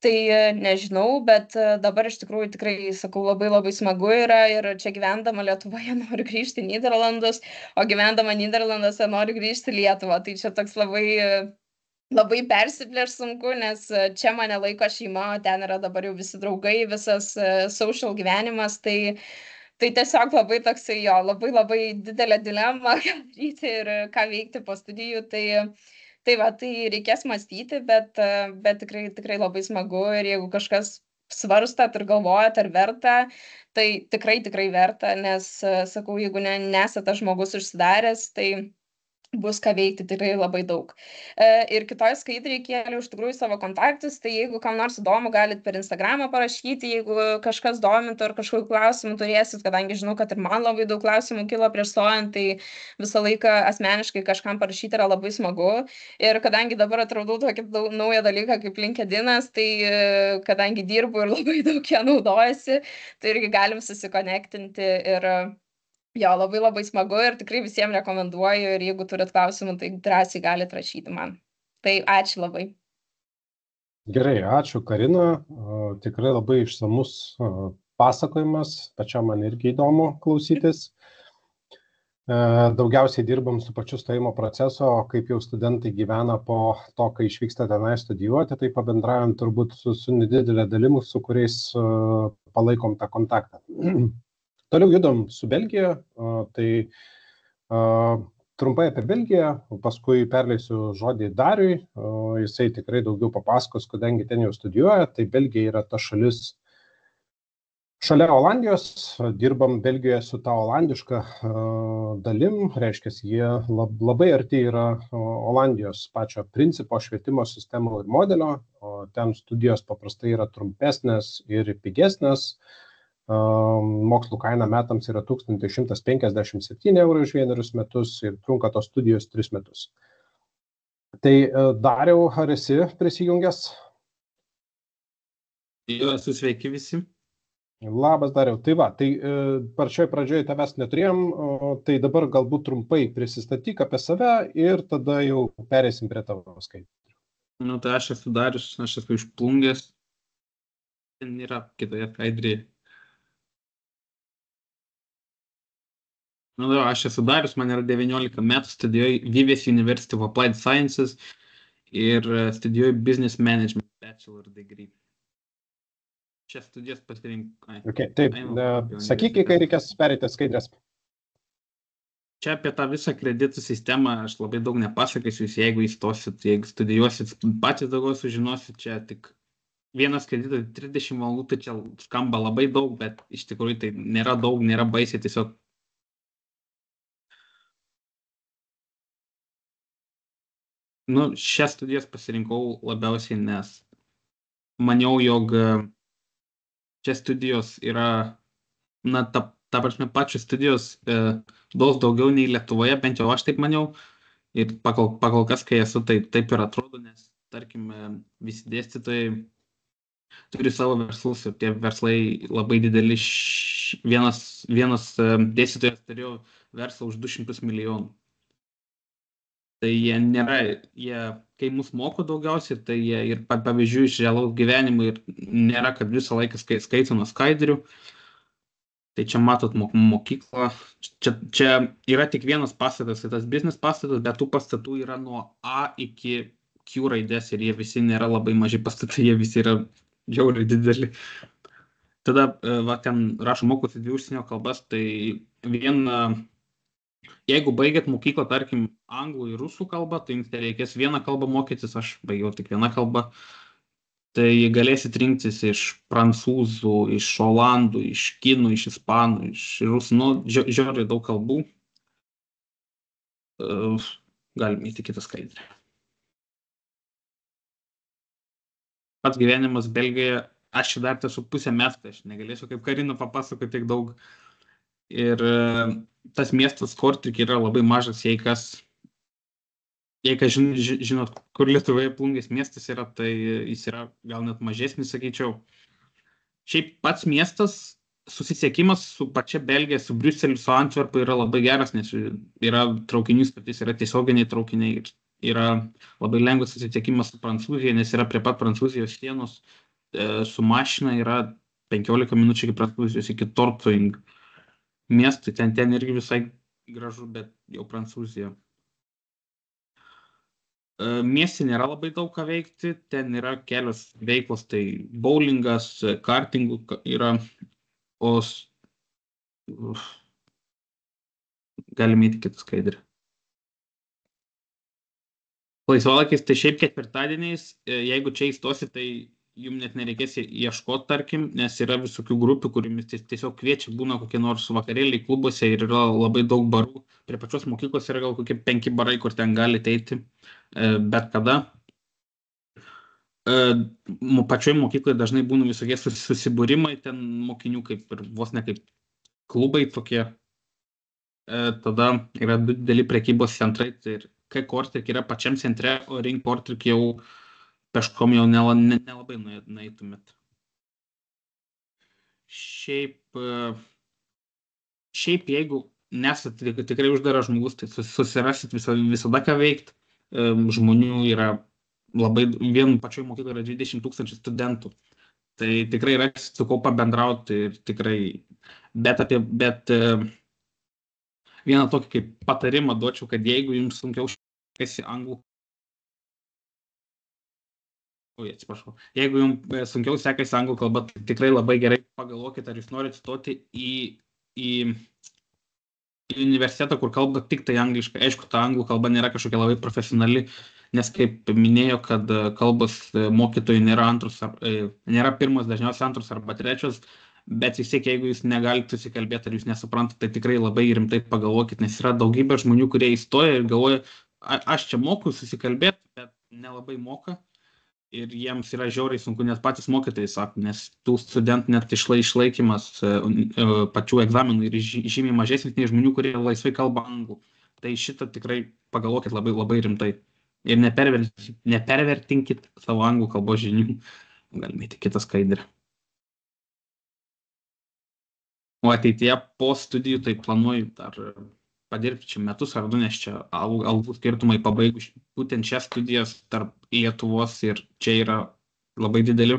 tai nežinau, bet dabar iš tikrųjų tikrai, sakau, labai labai smagu yra ir čia gyvendama Lietuvoje noriu grįžti į Nyderlandus, o gyvendama Nyderlanduose noriu grįžti į Lietuvą, tai čia toks labai persiplėš sunku, nes čia mane laiko šeima, o ten yra dabar jau visi draugai, visas social gyvenimas, tai tiesiog labai toksai jo, labai labai didelė dilema, ką daryti ir ką veikti po studijų, tai reikės mąstyti, bet tikrai labai smagu ir jeigu kažkas svarstat ir galvojat, ar verta, tai tikrai verta, nes, sakau, jeigu nesate žmogus užsidaręs, tai bus ką veikti tikrai labai daug. Ir kitoj skaidrėj kėliau iš tikrųjų savo kontaktus, tai jeigu kam nors įdomu, galit per Instagramą parašyti, jeigu kažkas domintų ar kažkokių klausimų turėsit, kadangi žinau, kad ir man labai daug klausimų kilo prieš stojant, tai visą laiką asmeniškai kažkam parašyti yra labai smagu. Ir kadangi dabar atradau tokį naują dalyką kaip LinkedInas, tai kadangi dirbu ir labai daug ją naudojasi, tai irgi galim susikonektinti ir jo, labai labai smagu ir tikrai visiems rekomenduoju ir jeigu turit klausimų, tai drąsiai galite rašyti man. Tai ačiū labai. Gerai, ačiū Karina, tikrai labai išsamus pasakojimas, pačiam man irgi įdomu klausytis. Daugiausiai dirbam su pačiu stojimo proceso, kaip jau studentai gyvena po to, kai išvyksta tenai studijuoti, tai pabendraujam turbūt su nedidelė dalim, su kuriais palaikom tą kontaktą. Toliau judam su Belgija, tai trumpai apie Belgiją, paskui perleisiu žodį Dariui, jisai tikrai daugiau papasakos, kadangi ten jau studijuoja, tai Belgija yra ta šalis šalia Olandijos, dirbam Belgijoje su ta olandiška dalim, reiškia, jie labai arti yra Olandijos pačio principo, švietimo sistemo ir modelio, ten studijos paprastai yra trumpesnės ir pigesnės. Mokslų kaina metams yra 1157 eurų už 1 metus ir trunka tos studijos 3 metus. Tai Dariau, ar esi prisijungęs? Jo, esu sveiki visi. Labas, Dariau. Tai va, tai pačioj pradžioje tavęs neturėjom, tai dabar galbūt trumpai prisistatyk apie save ir tada jau perėsim prie tavo skaitų. Nu, tai aš esu Darius, aš esu iš Plungės. Ten yra kitoje skaidrėje. Nu, da, aš esu Darius, man yra 19 metų, studijuoju Vivės University of Applied Sciences ir studijuoju Business Management Bachelor degree. Čia studijas pasirinkau. Okay, taip, sakyk, kai reikės perėti skaidrės. Čia apie tą visą kreditų sistemą aš labai daug nepasakysiu, jeigu įstosit, jeigu studijuosit, patys daugiau sužinosit, čia tik vienas kreditas 30 valandų, tai čia skamba labai daug, bet iš tikrųjų tai nėra daug, nėra baisiai, tiesiog. Nu, šias studijas pasirinkau labiausiai, nes maniau, jog čia studijos yra, na, ta prasme, pačios studijos daug daugiau nei Lietuvoje, bent jau aš taip maniau. Ir pagal kas, kai esu, taip ir atrodo, nes, tarkim, visi dėstytojai turi savo verslus ir tie verslai labai dideli. Vienas dėstytojas turėjo verslą už 200 milijonų. Tai jie nėra, kai mus moko daugiausiai, tai jie ir pavyzdžių iš realaus gyvenimo ir nėra, kad visą laiką skaito nuo skaidrių. Tai čia matot mokyklą. Čia yra tik vienas pastatas, tai tas business pastatas, bet tų pastatų yra nuo A iki Q raidės ir jie visi nėra labai maži pastatai, jie visi yra žiauriai dideli. Tada, va, ten rašo mokosi 2 užsienio kalbas, tai jeigu baigėt mokyklą, tarkim, anglų ir rusų kalbą, tai jums reikės vieną kalbą mokytis, aš baigiau tik vieną kalbą. Tai galėsit rinktis iš prancūzų, iš olandų, iš kinų, iš ispanų, iš rusų, nu, žiauriai daug kalbų. Galim įti kitą skaidrę. Pats gyvenimas Belgijoje, aš čia dar esu pusę metų, aš negalėsiu kaip Karina papasakoti tiek daug. Ir tas miestas Kortrikė yra labai mažas, jei kas žinot, kur Lietuvoje Plungės miestas yra, tai jis yra gal net mažesnis, sakyčiau. Šiaip pats miestas, susisiekimas su pačia Belgija, su Briuseliu, su Antverpu yra labai geras, nes yra traukinių stotis, yra tiesioginiai traukiniai, yra labai lengvas susisiekimas su Prancūzija, nes yra prie pat Prancūzijos sienos, su mašina yra 15 minučių iki Prancūzijos, iki Tortoing miestai, ten irgi visai gražu, bet jau Prancūzija. Mieste nėra labai daug ką veikti, ten yra kelios veiklos, tai bowlingas, kartingų yra, galime įti kitą skaidrį. Laisvalaikis, tai šiaip ketvirtadieniais, jeigu čia įstosi, tai jums net nereikės ieškoti, tarkim, nes yra visokių grupių, kuriumis tiesiog kviečia, būna kokie nors vakarėliai klubuose ir yra labai daug barų. Prie pačios mokyklos yra gal kokie 5 barai, kur ten galite eiti bet kada. Pačioj mokykloje dažnai būna visokie susibūrimai, ten mokinių kaip ir vos ne kaip klubai tokie. Tada yra dideli prekybos centrai, tai ir Kortrikė yra pačiam centre, o Ring Kortrikė jau peškom jau nelabai nueitumėt. Šiaip jeigu nesate tikrai uždaras žmogus, tai susirasit visada ką veikti. Žmonių yra labai, vienu pačioj mokykloje yra 20 000 studentų. Tai tikrai rasit su kuo pabendrauti ir tikrai, bet vieną tokį kaip patarimą duočiau, kad jeigu jums sunkiau sekasi anglų, jeigu jums sunkiau sekasi anglų kalba, tai tikrai labai gerai pagalvokit, ar jūs norite stoti į universitetą, kur kalba tik tai angliškai. Aišku, ta anglų kalba nėra kažkokia labai profesionali, nes kaip minėjo, kad kalbos mokytojų nėra pirmas, dažniausiai antras arba trečias, bet vis tiek, jeigu jūs negalite susikalbėti ar jūs nesuprantate, tai tikrai labai rimtai pagalvokit, nes yra daugybė žmonių, kurie įstoja ir galvoja, aš čia moku susikalbėti, bet nelabai moka. ir jiems yra žiauriai sunku, net patys mokytojai sako, nes tų studentų net išlaikymas pačių egzaminų yra žymiai mažesnis nei žmonių, kurie laisvai kalba anglų. Tai šitą tikrai pagalvokit labai, labai rimtai. Ir nepervertinkit savo anglų kalbos žinių. Galime įti kitą skaidrę. O ateityje po studijų tai planuoju dar padirbti čia metus ar 2, nes čia algų skirtumai pabaigus būtent šias studijas tarp Lietuvos ir čia yra labai dideli.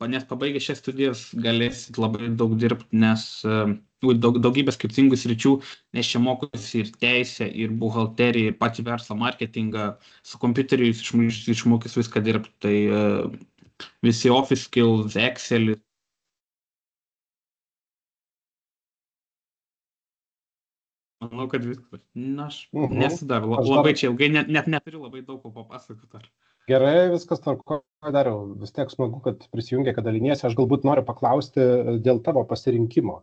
Nes pabaigę šias studijas galėsit labai daug dirbti, nes daugybė skirtingų sričių, nes čia mokosi ir teisę, ir buhalteriją, ir patį verslą, marketingą, su kompiuteriu jūs išmokys viską dirbti. Tai visi Office skills, Excel. Manau, kad viskas. Na, aš nesu dar labai čia ilgai, net neturiu labai daug ko papasakoti. Gerai, viskas tvarko, dariau. Vis tiek smagu, kad prisijungė, kad daliniesi. Aš galbūt noriu paklausti dėl tavo pasirinkimo.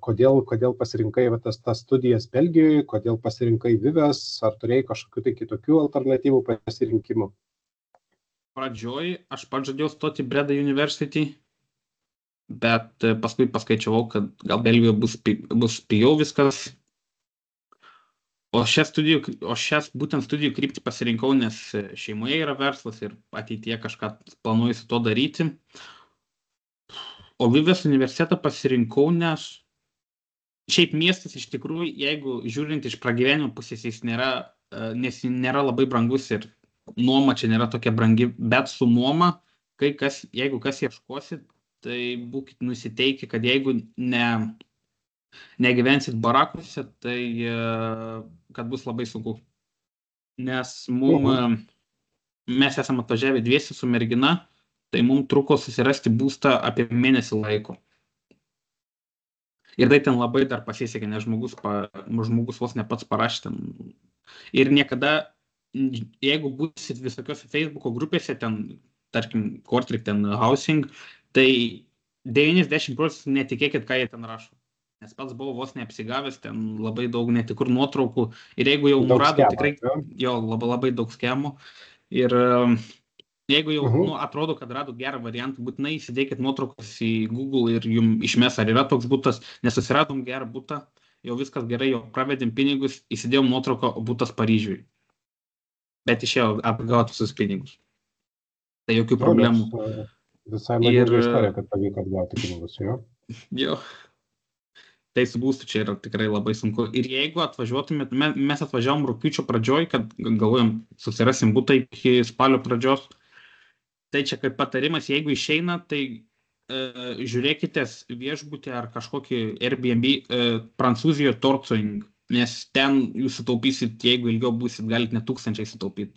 Kodėl pasirinkai tas studijas Belgijoje, kodėl pasirinkai Vives, ar turėjai kažkokių tai kitokių alternatyvų pasirinkimų? Pradžioj aš pats žadėjau stoti Breda University, bet paskui paskaičiavau, kad gal Belgijoje bus pigiau viskas. O šias būtent studijų kryptį pasirinkau, nes šeimoje yra verslas ir ateityje kažką planuoju su to daryti. O Vives universitetą pasirinkau, nes šiaip miestas iš tikrųjų, jeigu žiūrint iš pragyvenimo pusės, jis nėra labai brangus ir nuoma čia nėra tokia brangi, bet su nuoma, jeigu kas ieškosit, tai būkit nusiteikę, kad jeigu negyvensit barakuose, tai kad bus labai sunku. Nes mes esame atvažiavę dviesi su mergina, tai mums truko susirasti būstą apie mėnesį laiko. Ir tai ten labai dar pasisekė, nes žmogus vos ne pats parašė ten. Ir niekada, jeigu būsit visokiose Facebooko grupėse, ten, tarkim, Kortrik, ten housing, tai 90% netikėkit, ką jie ten rašo. Nes pats buvau vos neapsigavęs, ten labai daug netikrų nuotraukų. Ir jeigu jau nurado, tikrai jo labai daug skemų. Ir jeigu jau atrodo, kad rado gerą variantą, būtinai įsidėkit nuotraukas į Google ir jums išmes, ar yra toks būtas, nes susiradom gerą būtą, jau viskas gerai, jau pravedėm pinigus, įsidėjom nuotrauką, o būtas Paryžiui. Bet išėjo atgauti visus pinigus. Tai jokių problemų. Visai madinga istorija, kad pavyko atgauti pinigus, jo? Jo. Tai su būstu čia yra tikrai labai sunku. Ir jeigu atvažiuotumėt, mes atvažiavom rugpjūčio pradžioj, kad galvojom susirasim būtą iki spalio pradžios, tai čia kaip patarimas, jeigu išeina, tai žiūrėkitės viešbutį ar kažkokį Airbnb Prancūzijoje Torcoing, nes ten jūs sutaupysit, jeigu ilgiau būsit, galite net 1000 sutaupyti.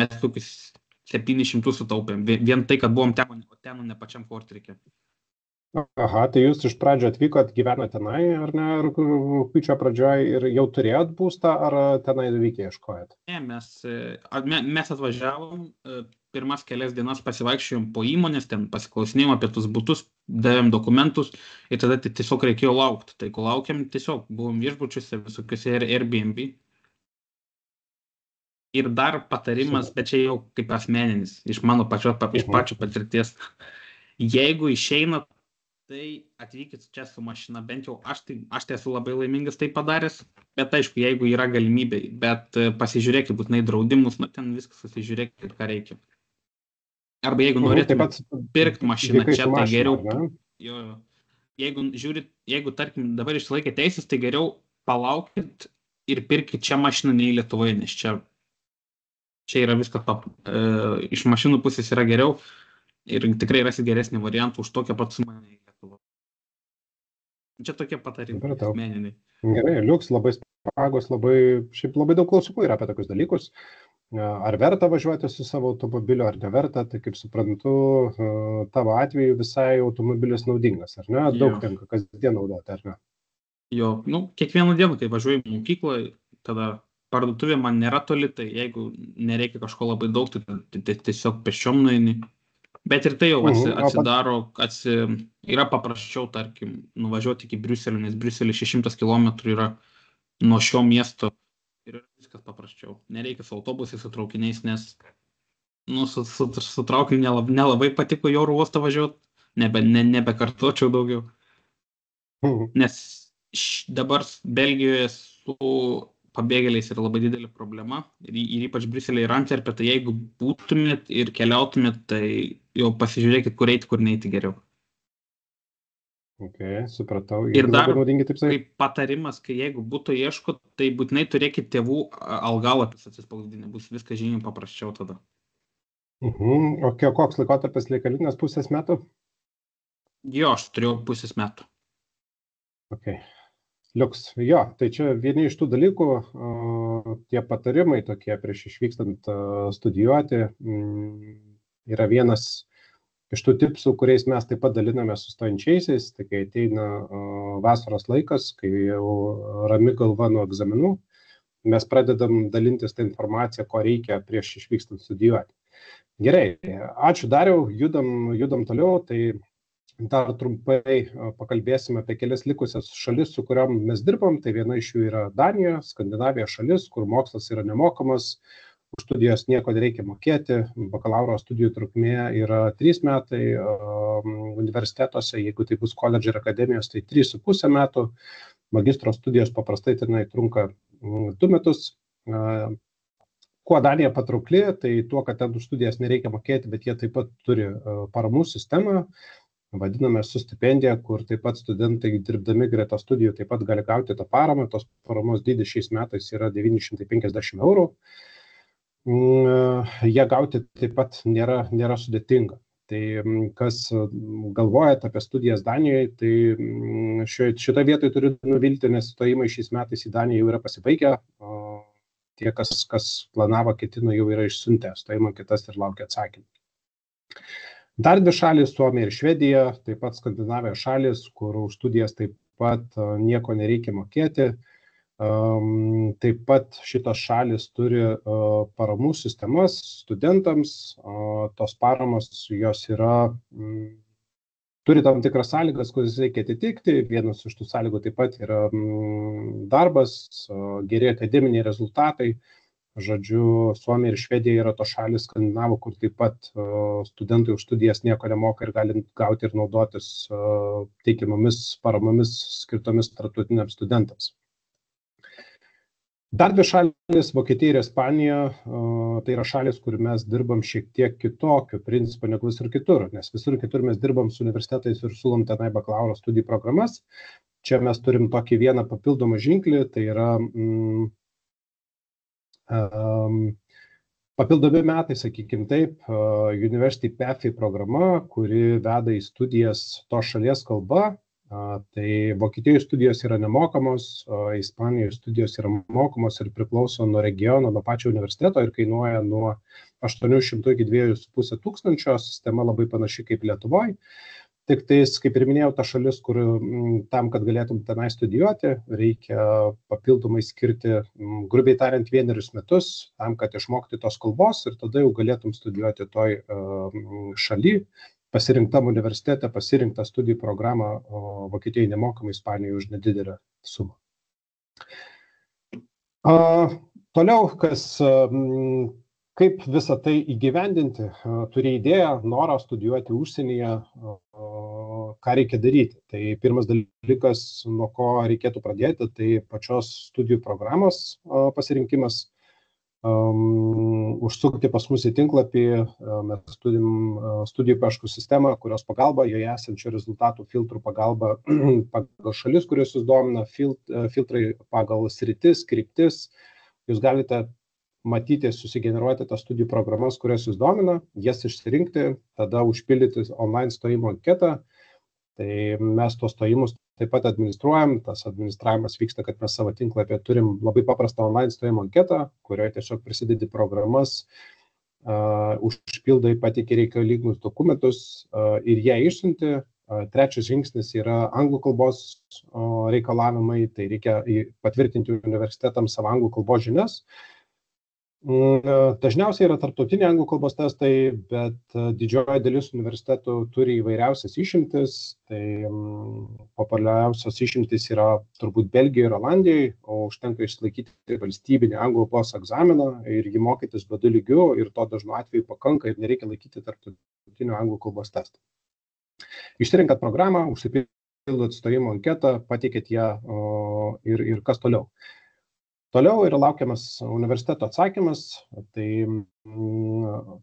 Mes tokius 700 sutaupėm, vien tai, kad buvom ten, ne pačiam Kortrike. Aha, tai jūs iš pradžio atvykot, gyvenot tenai, ar ne, rugpjūčio pradžioj ir jau turėjot būstą, ar tenai reikia ieškojot? Ne, mes atvažiavom, pirmas kelias dienas pasivaikščiojom po įmonės, ten pasiklausinėjom apie tus būtus, davėm dokumentus ir tada tiesiog reikėjo laukti. Tai kol laukiam, tiesiog buvom viešbučiuose, visokiuose Airbnb. Ir dar patarimas, bet čia jau kaip asmeninis, iš pačio patirties. Jeigu išeinat, tai atvykit čia su mašina, bent jau aš tai esu labai laimingas tai padaręs, bet aišku, jeigu yra galimybė, bet pasižiūrėkit būtinai draudimus, ten viskas pasižiūrėkit, ką reikia. Arba jeigu norėtumėt pirkti mašiną čia, tai geriau, jeigu tarkim dabar išsilaikė teisės, tai geriau palaukit ir pirkit čia mašiną nei Lietuvoje, nes čia yra viskas iš mašinų pusės yra geriau. Ir tikrai rasit geresnį variantą už tokią pat sumą nei Lietuva. Čia tokie patarimai asmeniniai. Gerai, liuks, labai spragos, labai daug klausimų yra apie tokius dalykus. Ar verta važiuoti su savo automobiliu, ar neverta, tai kaip suprantu, tavo atveju visai automobilis naudingas, ar ne? Daug tenka kasdien naudoti, ar ne? Jo, kiekvieną dieną, kai važiuoju į mokyklą, tada parduotuvė man nėra toli, tai jeigu nereikia kažko labai daug, tai tiesiog pėsčiom nueini. Bet ir tai jau atsidaro, yra paprasčiau, tarkim, nuvažiuoti iki Briuselio, nes Briuselio 600 km yra nuo šio miesto ir viskas paprasčiau. Nereikia su autobusais, su traukiniais, nes su traukiniu nelabai patiko į oro uostą važiuoti, nebekartočiau daugiau. Nes dabar Belgijoje su pabėgėliais yra labai didelė problema ir ypač Briuselėje ir Antverpe, tai jeigu būtumėt ir keliautumėt, tai jau pasižiūrėkit, kur eiti, kur neiti geriau. Ok, supratau. Ir dar naudingi tipsai. kaip patarimas, kai jeigu būtų ieškot, tai būtinai turėkit tėvų algalapis atsispausdinę, bus viskas žymiai paprasčiau tada. O koks laikotarpis reikalingas, pusės metų? Jo, aš turėjau pusės metų. Ok. Liuks. Jo, tai čia vieni iš tų dalykų, tie patarimai tokie prieš išvykstant studijuoti, yra vienas iš tų tipsų, kuriais mes taip pat daliname su stojančiaisiais, tai kai ateina vasaros laikas, kai jau rami galva nuo egzaminų, mes pradedam dalintis tą informaciją, ko reikia prieš išvykstant studijuoti. Gerai, ačiū Dariau, judam toliau, tai dar trumpai pakalbėsime apie kelias likusias šalis, su kuriom mes dirbam. Tai viena iš jų yra Danija, Skandinavija šalis, kur mokslas yra nemokamas, už studijas nieko nereikia mokėti, bakalauro studijų trukmė yra 3 metai, universitetuose, jeigu tai bus koledžai ir akademijos, tai 3,5 metų, magistro studijos paprastai tenai trunka 2 metus. Kuo Danija patraukli, tai tuo, kad ten už studijas nereikia mokėti, bet jie taip pat turi paramų sistemą, vadiname su stipendija, kur taip pat studentai dirbdami greta studijų taip pat gali gauti tą paramą. Tos paramos dydis šiais metais yra 950 €. Jie gauti taip pat nėra sudėtinga. Tai kas galvojat apie studijas Danijoje, tai šitą vietą turiu nuvilti, nes stojimai šiais metais į Daniją jau yra pasibaigę. Tie, kas planavo, ketino, jau yra išsiuntę stojimo kitas ir laukia atsakymų. Dar 2 šalys, Suomija ir Švedija, taip pat Skandinavijos šalis, kur už studijas taip pat nieko nereikia mokėti. Taip pat šitos šalis turi paramų sistemas studentams. Tos paramos jos turi tam tikras sąlygas, kuris reikia atitikti. Vienas iš tų sąlygų taip pat yra darbas, geri akademiniai rezultatai. Žodžiu, Suomija ir Švedija yra tos šalis Skandinavų, kur taip pat studentai už studijas nieko nemoka ir gali gauti ir naudotis teikiamomis paramomis skirtomis tarptautiniams studentams. Dar 2 šalis, Vokietija ir Ispanija, tai yra šalis, kur mes dirbam šiek tiek kitokio principo negu visur kitur, nes visur kitur mes dirbam su universitetais ir siūlom tenai bakalauro studijų programas. Čia mes turim tokį vieną papildomą žingsnį, tai yra papildomi metai, sakykime taip, University Pathway programa, kuri veda į studijas tos šalies kalba. Tai Vokietijoje studijos yra nemokamos, Ispanijoje studijos yra mokamos ir priklauso nuo regiono, nuo pačio universiteto ir kainuoja nuo 800 iki 2,5 tūkstančio, sistema labai panaši kaip Lietuvoje. Tik tais, kaip ir minėjau, ta šalis, kur tam, kad galėtum tenai studijuoti, reikia papildomai skirti, grubiai tariant, 1 metus tam, kad išmokti tos kalbos ir tada jau galėtum studijuoti toj šaly, pasirinktam universitete, pasirinktą studijų programą, Vokietijoje nemokamai, Ispanijoje už nedidelę sumą. Toliau, kaip visą tai įgyvendinti, turi idėją, norą studijuoti užsienyje, ką reikia daryti. Tai pirmas dalykas, nuo ko reikėtų pradėti, tai pačios studijų programos pasirinkimas. Užsukti pas mus į tinklapį, mes turim studijų paieškų sistemą, kurios pagalba, joje esančių rezultatų filtrų pagalba pagal šalis, kurios jūs domina, filtrai pagal sritis, kryptis. Jūs galite matyti, susigeneruoti tas studijų programas, kurias jūs domina, jas išsirinkti, tada užpildyti online stojimo anketą. Tai mes tos stojimus taip pat administruojam, tas administravimas vyksta, kad mes savo tinklapį turim labai paprastą online stojimo anketą, kurioje tiesiog prisidedi programas, užpildai, pateiki reikalingus dokumentus ir ją išsiunti. Trečias žingsnis yra anglų kalbos reikalavimai, tai reikia patvirtinti universitetams savo anglų kalbos žinias. Dažniausiai yra tarptautiniai anglų kalbos testai, bet didžioji dalis universitetų turi įvairiausias išimtis. Tai populiariausios išimtis yra turbūt Belgijoje ir Olandijoje, o užtenka išlaikyti valstybinį anglų kalbos egzaminą ir jį mokytis B2 lygiu, ir to dažnu atveju pakanka ir nereikia laikyti tarptautinio anglų kalbos testą. Išsirinkat programą, užsipildot stojimo anketą, pateikėt ją ir kas toliau. Toliau yra laukiamas universiteto atsakymas, tai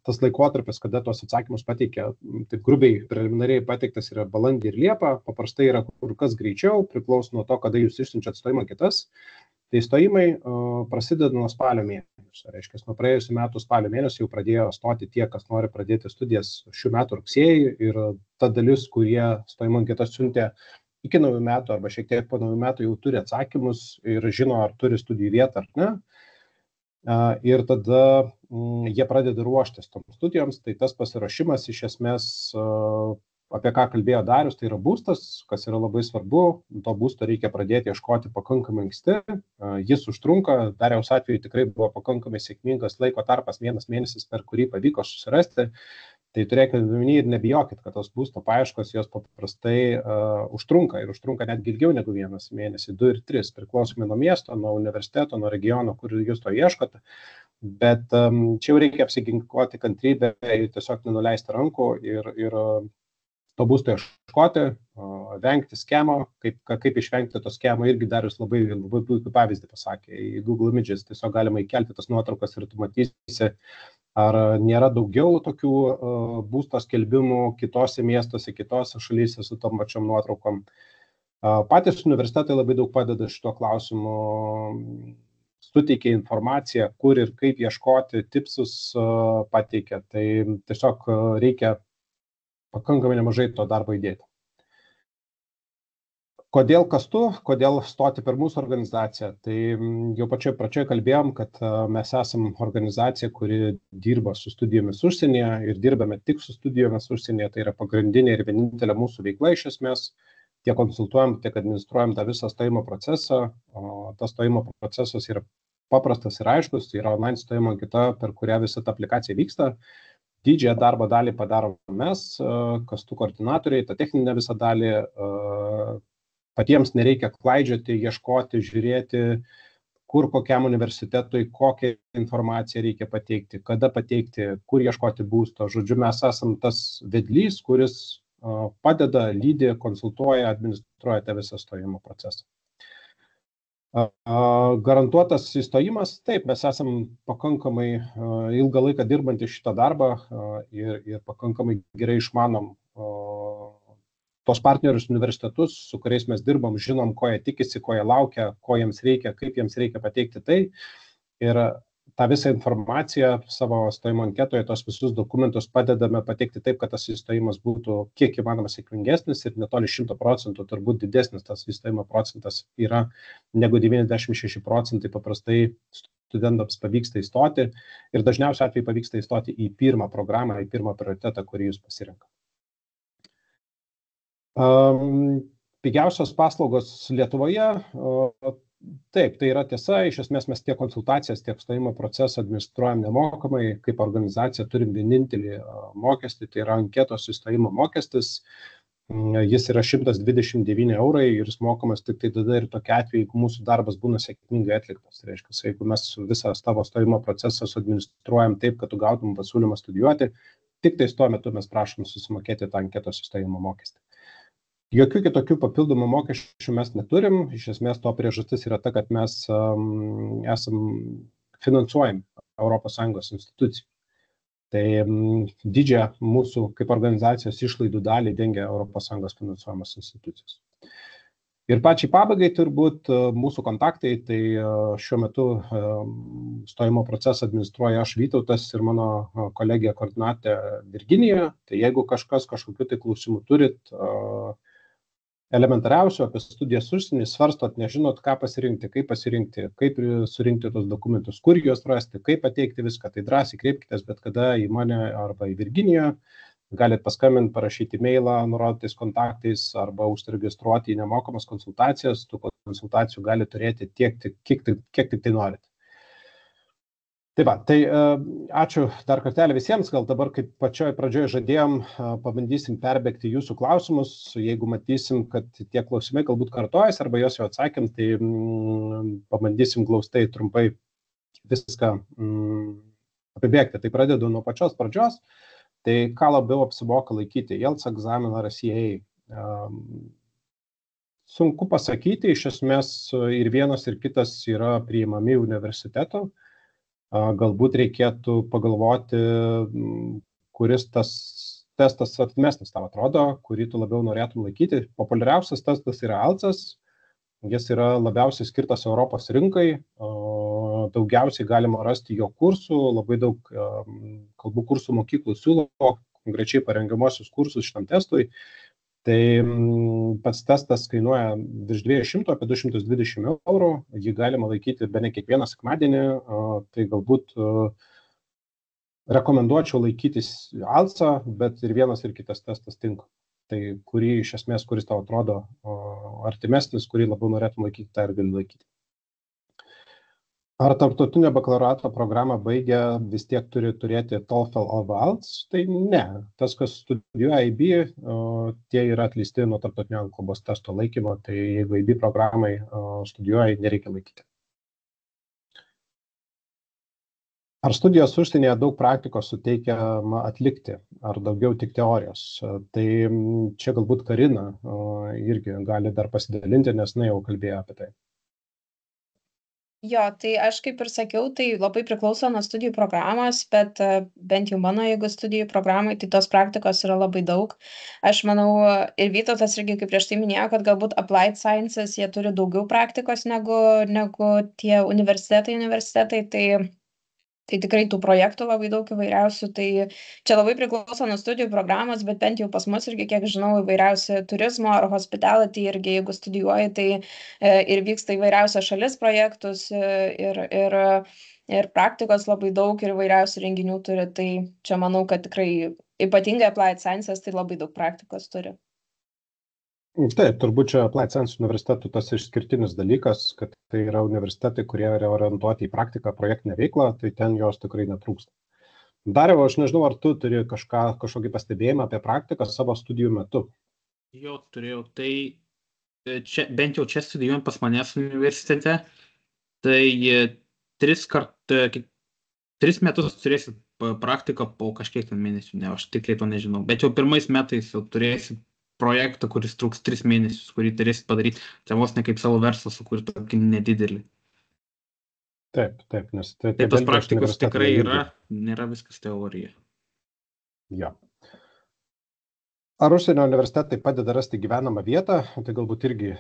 tas laikotarpis, kada tos atsakymus pateikia, taip grubiai preliminariai pateiktas yra balandį ir liepą, paprastai yra kur kas greičiau, priklauso nuo to, kada jūs išsiunčiat stojimo anketas. Tai stojimai prasideda nuo spalio mėnesio, reiškia, nuo praėjusių metų spalio mėnesio jau pradėjo stoti tie, kas nori pradėti studijas šių metų rugsėjį, ir ta dalis, kurie stojimo anketas siuntė iki naujų metų arba šiek tiek po naujų metų, jau turi atsakymus ir žino, ar turi studijų vietą ar ne. Ir tada jie pradeda ruoštis toms studijoms. Tai tas pasiruošimas iš esmės, apie ką kalbėjo Darius, tai yra būstas, kas yra labai svarbu. To būsto reikia pradėti ieškoti pakankamai anksti. Jis užtrunka. Dariaus atveju tikrai buvo pakankamai sėkmingas laiko tarpas, 1 mėnesis, per kurį pavyko susirasti. Tai turėkite omeny ir nebijokit, kad tos būsto paieškos jos paprastai užtrunka, ir užtrunka netgi ilgiau negu 1 mėnesį, 2 ir 3, priklausomai nuo miesto, nuo universiteto, nuo regiono, kur jūs to ieškote. Bet čia jau reikia apsiginkluoti kantrybę ir tiesiog nenuleisti rankų ir to būsto ieškoti, vengti skemo. Kaip išvengti to skemo, irgi Darius labai puikų pavyzdį pasakė. Į Google Images tiesiog galima įkelti tas nuotraukas ir tu matysi, ar nėra daugiau tokių būsto skelbimų kitose miestuose, kitose šalyse su tom pačiom nuotraukom. Patys universitetai labai daug padeda šito klausimu, suteikia informaciją, kur ir kaip ieškoti, tipsus pateikia. Tai tiesiog reikia pakankamai nemažai to darbo įdėti. Kodėl kastu, kodėl stoti per mūsų organizaciją? Tai jau pradžioje kalbėjom, kad mes esam organizacija, kuri dirba su studijomis užsienyje ir dirbame tik su studijomis užsienyje. Tai yra pagrindinė ir vienintelė mūsų veikla iš esmės. Tiek konsultuojam, tiek administruojam tą visą stojimo procesą. Tas stojimo procesas yra paprastas ir aiškus, tai yra online stojimo anketa, per kurią visa ta aplikacija vyksta. Didžiąją darbo dalį padarom mes, kastų koordinatoriai, tą techninę visą dalį. Patiems nereikia klaidžioti, ieškoti, žiūrėti, kur kokiam universitetui, kokią informaciją reikia pateikti, kada pateikti, kur ieškoti būsto. Žodžiu, mes esam tas vedlys, kuris padeda, lydi, konsultuoja, administruoja tą visą stojimo procesą. Garantuotas įstojimas, taip, mes esam pakankamai ilgą laiką dirbantys šitą darbą ir pakankamai gerai išmanom tos partnerius universitetus, su kuriais mes dirbam, žinom, ko jie tikisi, ko jie laukia, ko jiems reikia, kaip jiems reikia pateikti tai. Ir tą visą informaciją savo stojimo anketoje, tos visus dokumentus padedame pateikti taip, kad tas įstojimas būtų kiek įmanoma sėkmingesnis ir netoli 100%, turbūt didesnis tas įstojimo procentas yra negu 96%, paprastai studentams pavyksta įstoti ir dažniausiai atveju pavyksta įstoti į pirmą programą, į pirmą prioritetą, kurį jūs pasirinkat. Pigiausios paslaugos Lietuvoje, taip, tai yra tiesa, iš esmės mes tiek konsultacijas, tiek stojimo procesą administruojam nemokamai, kaip organizacija turim vienintelį mokestį, tai yra anketos įstojimo mokestis, jis yra 129 eurai ir jis mokamas tik tai tada ir tokia atveju, jeigu mūsų darbas būna sėkmingai atliktas. Tai reiškia, jeigu mes visą tavo stojimo procesą administruojam taip, kad tu gautum pasiūlymą studijuoti, tik tai tuo metu mes prašom susimokėti tą anketos įstojimo mokestį. Jokių kitokių papildomų mokesčių mes neturim. Iš esmės to priežastis yra ta, kad mes esam finansuojami ES institucijų. Tai didžiąją mūsų kaip organizacijos išlaidų dalį dengia ES finansuojamos institucijos. Ir pačiai pabaigai turbūt mūsų kontaktai, tai šiuo metu stojimo procesą administruoja aš Vytautas ir mano kolegė koordinatė Virginija. Tai jeigu kažkokių tai klausimų turit, elementariausių apie studijas užsienį, svarstot, nežinot, ką pasirinkti, kaip surinkti tos dokumentus, kur juos rasti, kaip pateikti viską, tai drąsiai kreipkitės bet kada į mane arba į Virginiją, galit paskambinti, parašyti mailą nurodytais kontaktais arba užsiregistruoti į nemokamas konsultacijas, tų konsultacijų gali turėti kiek tik tai norite. Tai va, tai ačiū dar kartelį visiems, gal dabar kaip pačioj pradžioje žadėjom, pabandysim perbėgti jūsų klausimus, jeigu matysim, kad tie klausimai galbūt kartojasi arba jos jau atsakėm, tai pabandysim glaustai trumpai viską apibėgti. Tai pradedu nuo pačios pradžios, tai ką labiau apsimoka laikyti, IELTS egzaminą ar CA. Sunku pasakyti, iš esmės ir vienas ir kitas yra priimami universiteto. Galbūt reikėtų pagalvoti, kuris tas testas artimesnis tau atrodo, kurį tu labiau norėtum laikyti. Populiariausias testas yra IELTS, jis yra labiausiai skirtas Europos rinkai, daugiausiai galima rasti jo kursų, labai daug kalbų kursų mokyklų siūlo konkrečiai parengiamuosius kursus šitam testui. Tai pats testas kainuoja virš 200, apie 220 eurų, jį galima laikyti bene kiekvieną sekmadienį, tai galbūt rekomenduočiau laikytis IELTS, bet ir vienas ir kitas testas tinka. Tai kurį iš esmės, kuris tau atrodo artimesnis, kurį labiau norėtum laikyti, tą ir gali laikyti. Ar tarptautinio bakalaurato programą baigę vis tiek turi turėti TOEFL arba IELTS? Tai ne. Tas, kas studijuoja IB, tie yra atleisti nuo tarptautinio anglų kalbos testo laikymo, tai jeigu IB programai studijuoja, nereikia laikyti. Ar studijos užsienyje daug praktikos suteikiama atlikti, ar daugiau tik teorijos? Tai čia galbūt Karina irgi gali dar pasidalinti, nes jau kalbėjo apie tai. Jo, tai aš kaip ir sakiau, tai labai priklauso nuo studijų programos, bet bent jau mano, jeigu studijų programai, tai tos praktikos yra labai daug. Aš manau, ir Vytautas irgi kaip prieš tai minėjo, kad galbūt Applied Sciences jie turi daugiau praktikos negu tie universitetai, tai tikrai tų projektų labai daug įvairiausių, tai čia labai priklauso nuo studijų programos, bet bent jau pas mus irgi, kiek žinau, įvairiausi turizmo ar hospitality irgi, jeigu studijuoji, tai ir vyksta įvairiausios šalis projektus ir praktikos labai daug ir įvairiausių renginių turi, tai čia manau, kad tikrai ypatingai Applied Sciences tai labai daug praktikos turi. Taip, turbūt čia Applied Sciences universitetų tas išskirtinis dalykas, kad tai yra universitetai, kurie yra orientuoti į praktiką, projektinę veiklą, tai ten jos tikrai netrūksta. Dariau, aš nežinau, ar tu turi kažkokį pastebėjimą apie praktiką savo studijų metu? Jo, turėjau. Tai čia, bent jau čia studijuojant pas manęs universitete, tai 3 metus turėsi praktiką po kažkiek mėnesių, ne, aš tikrai to nežinau, bet jau pirmais metais jau turėsi projektą, kuris truks 3 mėnesius, kurį turėsit padaryti, tai vos ne kaip savo verslą sukurti tokį nedidelį. Taip, nes Taip, tos praktikos tikrai yra, nėra viskas teorija. Jo. Ar užsienio universitetai padeda rasti gyvenamą vietą? Tai galbūt irgi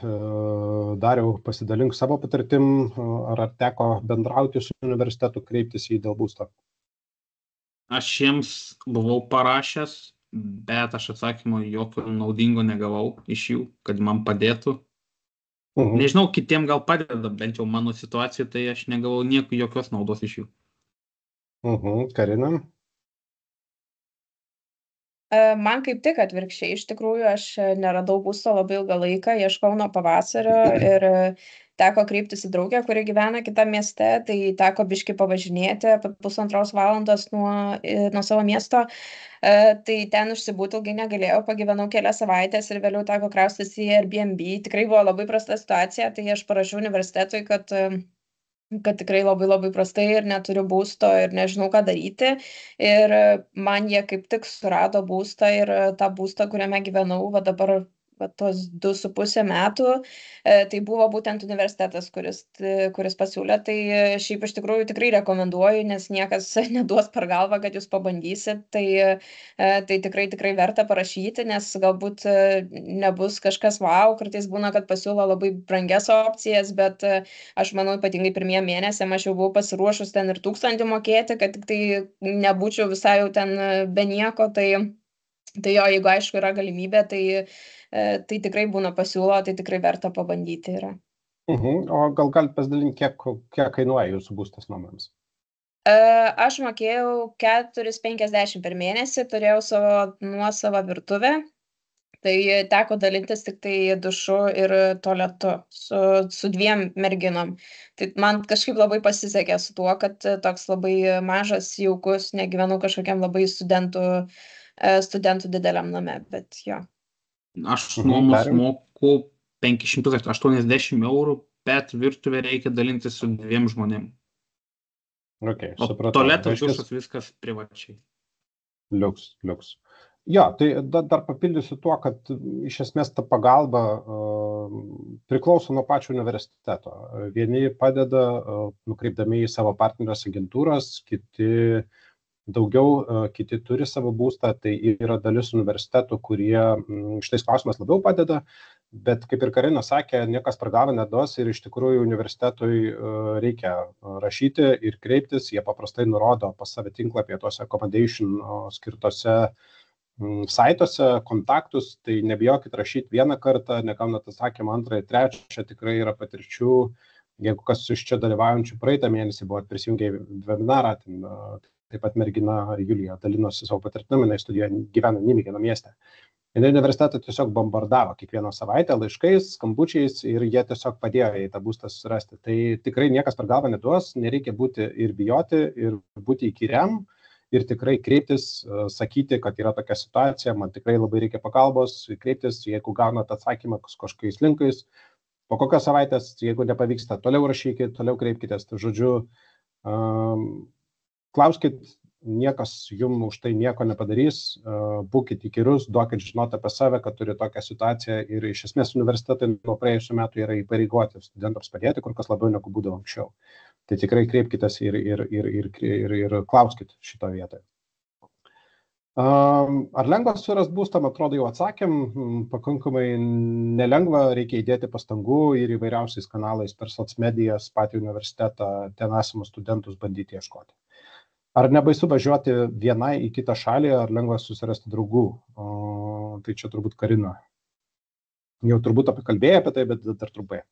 Dariau pasidalink savo patirtim, ar teko bendrauti su universitetu, kreiptis į dėl būsto? Aš jiems buvau parašęs, bet aš atsakymo jokio naudingo negavau iš jų, kad man padėtų. Nežinau, kitiem gal padeda, bent jau mano situacija, tai aš negavau jokios naudos iš jų. Karina? Man kaip tik atvirkščiai, iš tikrųjų aš neradau būsto labai ilgą laiką, ieškau nuo pavasario ir teko kreiptis į draugę, kuri gyvena kitame mieste, tai teko biškį pavažinėti apie 1,5 valandos nuo savo miesto. Tai ten užsibūti ilgai negalėjau, pagyvenau kelias savaitės ir vėliau teko kraustis į Airbnb. Tikrai buvo labai prasta situacija, tai aš parašiau universitetui, kad tikrai labai labai prastai ir neturiu būsto ir nežinau, ką daryti. Ir man jie kaip tik surado būstą ir tą būstą, kuriame gyvenau, va dabar tos 2,5 metų, tai buvo būtent universitetas, kuris pasiūlė, tai šiaip iš tikrųjų tikrai rekomenduoju, nes niekas neduos per galvą, kad jūs pabandysit, tai tikrai verta parašyti, nes galbūt nebus kažkas wow, kartais būna, kad pasiūlo labai brangias opcijas, bet aš manau, ypatingai pirmiem mėnesiam aš jau buvau pasiruošus ten ir 1000 mokėti, kad tik tai nebūčiau visai jau ten be nieko, tai jo, jeigu aišku yra galimybė, tai tikrai būna pasiūlo, tai tikrai verta pabandyti yra. O gal galite pasidalinti, kiek kainuoja jūsų būstas nuomams? Aš mokėjau 4,50 per mėnesį, turėjau savo nuosavą virtuvę, Tai teko dalintis tik tai dušu ir tualetu su 2 merginom. Tai man kažkaip labai pasisekė su tuo, kad toks labai mažas, jaukus, negyvenau kažkokiam labai studentų dideliam name, bet jo. Aš nuomos Dariau? moku 580 eurų, bet virtuvę reikia dalintis su 2 žmonėm. Okay, O supratau. tualetas, Reiškias- dušas, viskas privačiai. Liuks. Jo, tai dar papildysiu tuo, kad iš esmės ta pagalba priklauso nuo pačio universiteto. Vieni padeda nukreipdami į savo partnerės agentūras, kiti daugiau, kiti turi savo būstą, tai yra dalis universitetų, kurie šitais klausimais labiau padeda, bet kaip ir Karina sakė, niekas per galvą neduos ir iš tikrųjų universitetui reikia rašyti ir kreiptis, jie paprastai nurodo pas save tinklapyje tuose accommodation skirtose saituose kontaktus, tai nebijokit rašyti vieną kartą, negaunat atsakymą antrą ir trečią, tikrai yra patirčių, jeigu kas iš čia dalyvaujančių praeitą mėnesį buvo prisijungę į webinarą, taip pat mergina Julija dalinosi savo patirtimi, jinai studijuoja, gyvena Nimigeno mieste. Ir universitetą tiesiog bombardavo kiekvieną savaitę laiškais, skambučiais ir jie tiesiog padėjo į tą būstą susirasti. Tai tikrai niekas per galvą neduos, nereikia būti ir bijoti, ir būti įkyriam, ir tikrai kreiptis, sakyti, kad yra tokia situacija, man tikrai labai reikia pagalbos, kreiptis, jeigu gaunat atsakymą kažkokiais linkais, po kokios savaitės, jeigu nepavyksta, toliau rašykit, toliau kreipkitės, tai žodžiu, klauskit, niekas jums už tai nieko nepadarys, būkit įkyrus, duokit žinoti apie save, kad turi tokią situaciją ir iš esmės universitetai nuo praėjusių metų yra įpareigoti studentams padėti, kur kas labiau negu būdavo anksčiau. Tai tikrai kreipkitės ir klauskit šito vietoje. Ar lengva surast būstą, man atrodo, jau atsakėm, pakankamai nelengva, reikia įdėti pastangų ir įvairiausiais kanalais per socmedijas, patį universitetą, ten esamus studentus bandyti ieškoti. Ar nebaisu važiuoti vienai į kitą šalį, ar lengva susirasti draugų? Tai čia turbūt Karina. Jau turbūt kalbėjai apie tai, bet dar trumpai.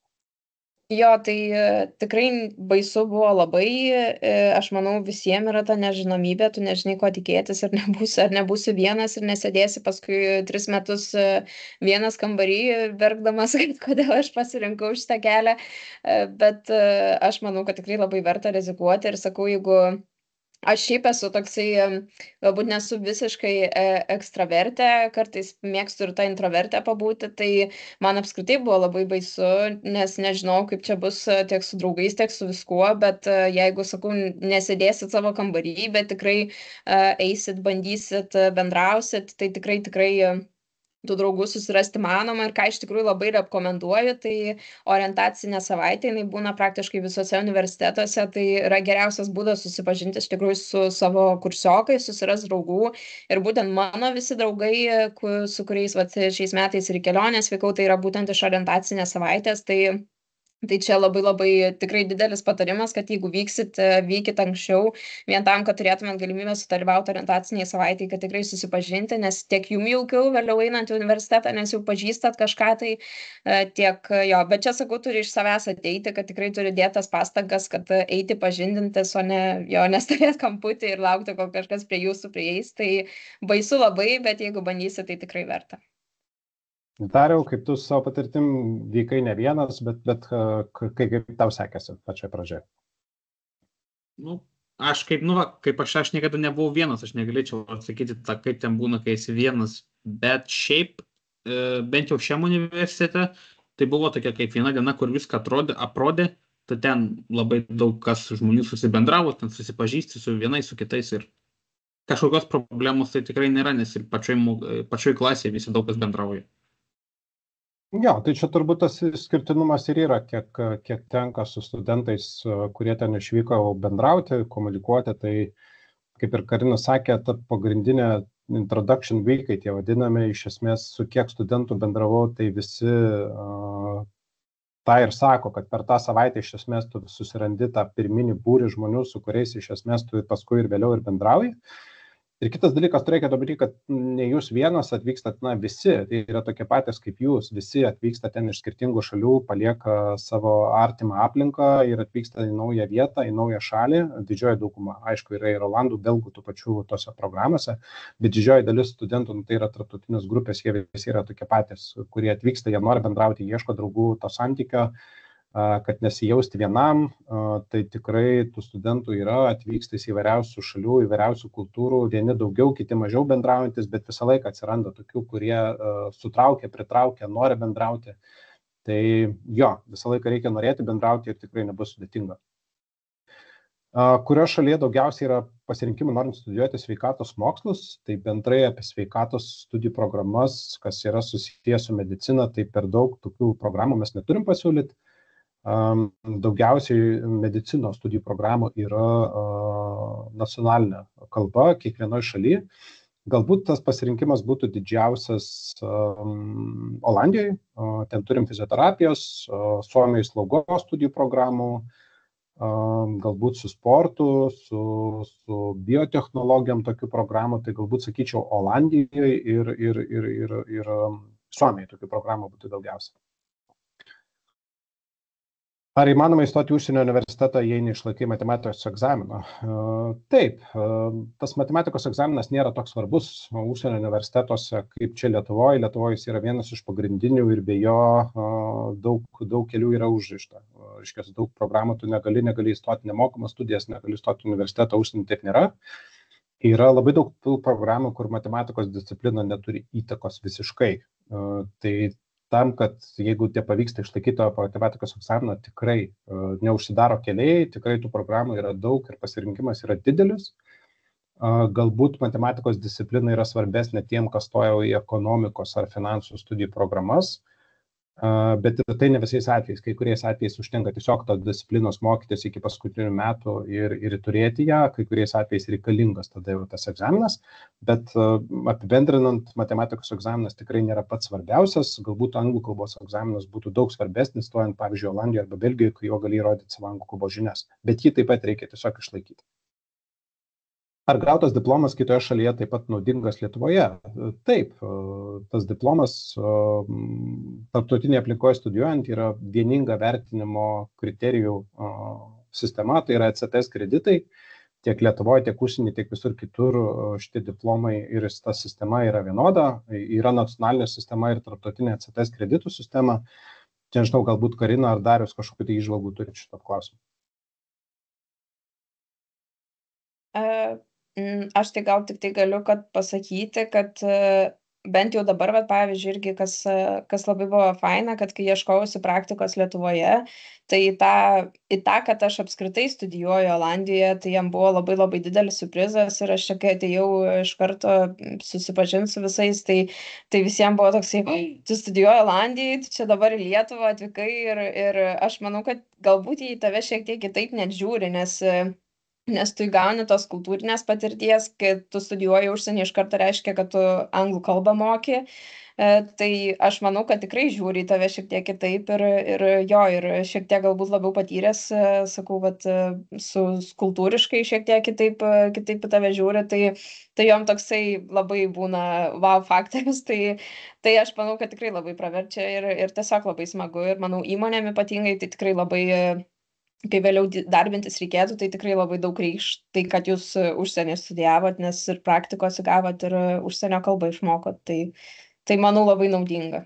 Jo, tai tikrai baisu buvo labai, aš manau, visiems yra ta nežinomybė, tu nežinai, ko tikėtis, ar nebūsi vienas ir nesėdėsi paskui 3 metus vienas kambarį, verkdamas, kodėl aš pasirinkau šitą kelią, bet aš manau, kad tikrai labai verta rizikuoti ir sakau, jeigu aš šiaip esu toksai, galbūt nesu visiškai ekstravertė, kartais mėgstu ir tą introvertę pabūti, tai man apskritai buvo labai baisu, nes nežinau, kaip čia bus tiek su draugais, tiek su viskuo, bet jeigu, sakau, nesėdėsit savo kambarį, bet tikrai eisit, bandysit, bendrausit, tai tikrai tų draugų susirasti manoma ir ką iš tikrųjų labai rekomenduoju, tai orientacinė savaitė, jinai būna praktiškai visose universitetuose, tai yra geriausias būdas susipažinti iš tikrųjų su savo kursiokais, susiras draugų ir būtent mano visi draugai, su kuriais šiais metais ir į kelionės vykau, tai yra būtent iš orientacinės savaitės, tai čia labai tikrai didelis patarimas, kad jeigu vykit anksčiau, vien tam, kad turėtumėt galimybę sudalyvauti orientaciniai savaitėje, kad tikrai susipažinti, nes tiek jums jaukiau vėliau einant į universitetą, nes jau pažįstat kažką, tai tiek jo, bet čia sakau, turi iš savęs ateiti, kad tikrai turi dėtas pastangas, kad eiti pažindintis, o ne nestovėt kamputį ir laukti, kol kažkas prie jūsų prieis, tai baisu labai, bet jeigu bandysi, tai tikrai verta. Dariau, kaip tu savo patirtim vykai ne vienas, bet kaip tau sekėsi pačioje pradžioje? Kaip aš niekada nebuvau vienas, aš negalėčiau atsakyti, kaip ten būna, kai esi vienas, bet šiaip, bent jau šiam universitete, tai buvo tokia kaip viena diena, kur viską aprodė, tai ten labai daug kas žmonių susibendravo, ten susipažįsti su vienais, su kitais ir kažkokios problemos tai tikrai nėra, nes ir pačioj klasėje visi daug kas bendrauja. Jo, tai čia turbūt tas skirtinumas ir yra, kiek tenka su studentais, kurie ten išvyko bendrauti, komunikuoti, tai kaip ir Karina sakė, ta pagrindinė introduction weekai, tie vadinami, iš esmės su kiek studentų bendravau, tai visi tą ir sako, kad per tą savaitę iš esmės tu susirandi tą pirminį būrį žmonių, su kuriais iš esmės tu paskui ir vėliau ir bendrauji. Ir kitas dalykas, turėkite omeny, kad ne jūs vienas atvykstat, visi, tai yra tokie patys kaip jūs, visi atvyksta ten iš skirtingų šalių, palieka savo artimą aplinką ir atvyksta į naują vietą, į naują šalį. Didžioji dauguma, aišku, yra ir olandų, belgų tų pačių tose programuose, bet didžioji dalis studentų, tai yra tarptautinės grupės, jie visi yra tokie patys, kurie atvyksta, jie nori bendrauti, ieško draugų, to santykio, kad nesijausti vienam, tai tikrai tų studentų yra, atvyksta į įvairiausių šalių, įvairiausių kultūrų, vieni daugiau, kiti mažiau bendraujantis, bet visą laiką atsiranda tokių, kurie sutraukia, pritraukia, nori bendrauti. Tai jo, visą laiką reikia norėti bendrauti ir tikrai nebus sudėtinga. Kurio šalyje daugiausiai yra pasirinkimų norint studijuoti sveikatos mokslus, tai bendrai apie sveikatos studijų programas, kas yra susijęs su medicina, tai per daug tokių programų mes neturim pasiūlyti. Daugiausiai medicinos studijų programų yra nacionalinė kalba kiekvienoje šalyje. Galbūt tas pasirinkimas būtų didžiausias Olandijoje, ten turim fizioterapijos, Suomijoje slaugos studijų programų, galbūt su sportu, su biotechnologijom tokių programų, tai galbūt sakyčiau Olandijoje ir Suomijoje tokių programų būtų daugiausia. Ar įmanoma įstoti į užsienio universitetą, jei neišlaikai matematikos egzamino? Taip, tas matematikos egzaminas nėra toks svarbus užsienio universitetuose kaip čia Lietuvoje. Lietuvoje jis yra vienas iš pagrindinių ir be jo daug kelių yra užrišta. Reiškia, daug programų tu negali įstoti nemokamas studijas, negali įstoti į universitetą, užsienį taip nėra. Yra labai daug programų, kur matematikos disciplina neturi įtakos visiškai. Tai tam, kad jeigu tie pavyksta išlaikyti matematikos egzaminą, tikrai neužsidaro keliai, tikrai tų programų yra daug ir pasirinkimas yra didelis. Galbūt matematikos disciplina yra svarbesnė tiem, kas stoja į ekonomikos ar finansų studijų programas, bet ir tai ne visais atvejais. Kai kuriais atvejais užtenka tiesiog tos disciplinos mokytis iki paskutinių metų ir turėti ją, kai kuriais atvejais reikalingas tada jau tas egzaminas, bet apibendrinant, matematikos egzaminas tikrai nėra pats svarbiausias, galbūt anglų kalbos egzaminas būtų daug svarbesnis, stojant pavyzdžiui Olandijoje arba Belgijoje, kai jo gali įrodyti savo anglų kalbos žinias, bet jį taip pat reikia tiesiog išlaikyti. Ar gautas diplomas kitoje šalyje taip pat naudingas Lietuvoje? Taip, tas diplomas tarptautinėje aplinkoje studijuojant yra vieninga vertinimo kriterijų sistema, tai yra ECTS kreditai. Tiek Lietuvoje, tiek užsienį, tiek visur kitur šitie diplomai ir ta sistema yra vienoda. Yra nacionalinė sistema ir tarptautinė ECTS kreditų sistema. Čia, žinau, galbūt Karina ar Darius kažkokių tai įžvalgų turi šitą klausimą. Aš tai gal tik tai galiu pasakyti, kad bent jau dabar, pavyzdžiui, irgi kas labai buvo faina, kad kai ieškojausi praktikos Lietuvoje, tai į tą, kad aš apskritai studijuoju Olandijoje, tai jam buvo labai labai didelis surprizas ir aš čia, kai atėjau iš karto susipažinti su visais, tai visiems buvo toksai, tu studijuoji Olandijoje, tu čia dabar į Lietuvą atvykai ir aš manau, kad galbūt į tave šiek tiek kitaip net žiūri, nes tu įgauni tos kultūrinės patirties, kai tu studijuoji užsienį, iš karto reiškia, kad tu anglų kalbą moki. Tai aš manau, kad tikrai žiūri į tave šiek tiek kitaip ir šiek tiek galbūt labiau patyręs, sakau, kultūriškai šiek tiek kitaip į tave žiūri, tai jom toksai labai būna wow faktorius, tai aš manau, kad tikrai labai praverčia ir tiesiog labai smagu ir manau įmonėm ypatingai tai tikrai labai kai vėliau darbintis reikėtų, tai tikrai labai daug reikš tai, kad jūs užsienį studijavot, nes ir praktikos įgavot ir užsienio kalbą išmokot, tai manau labai naudinga.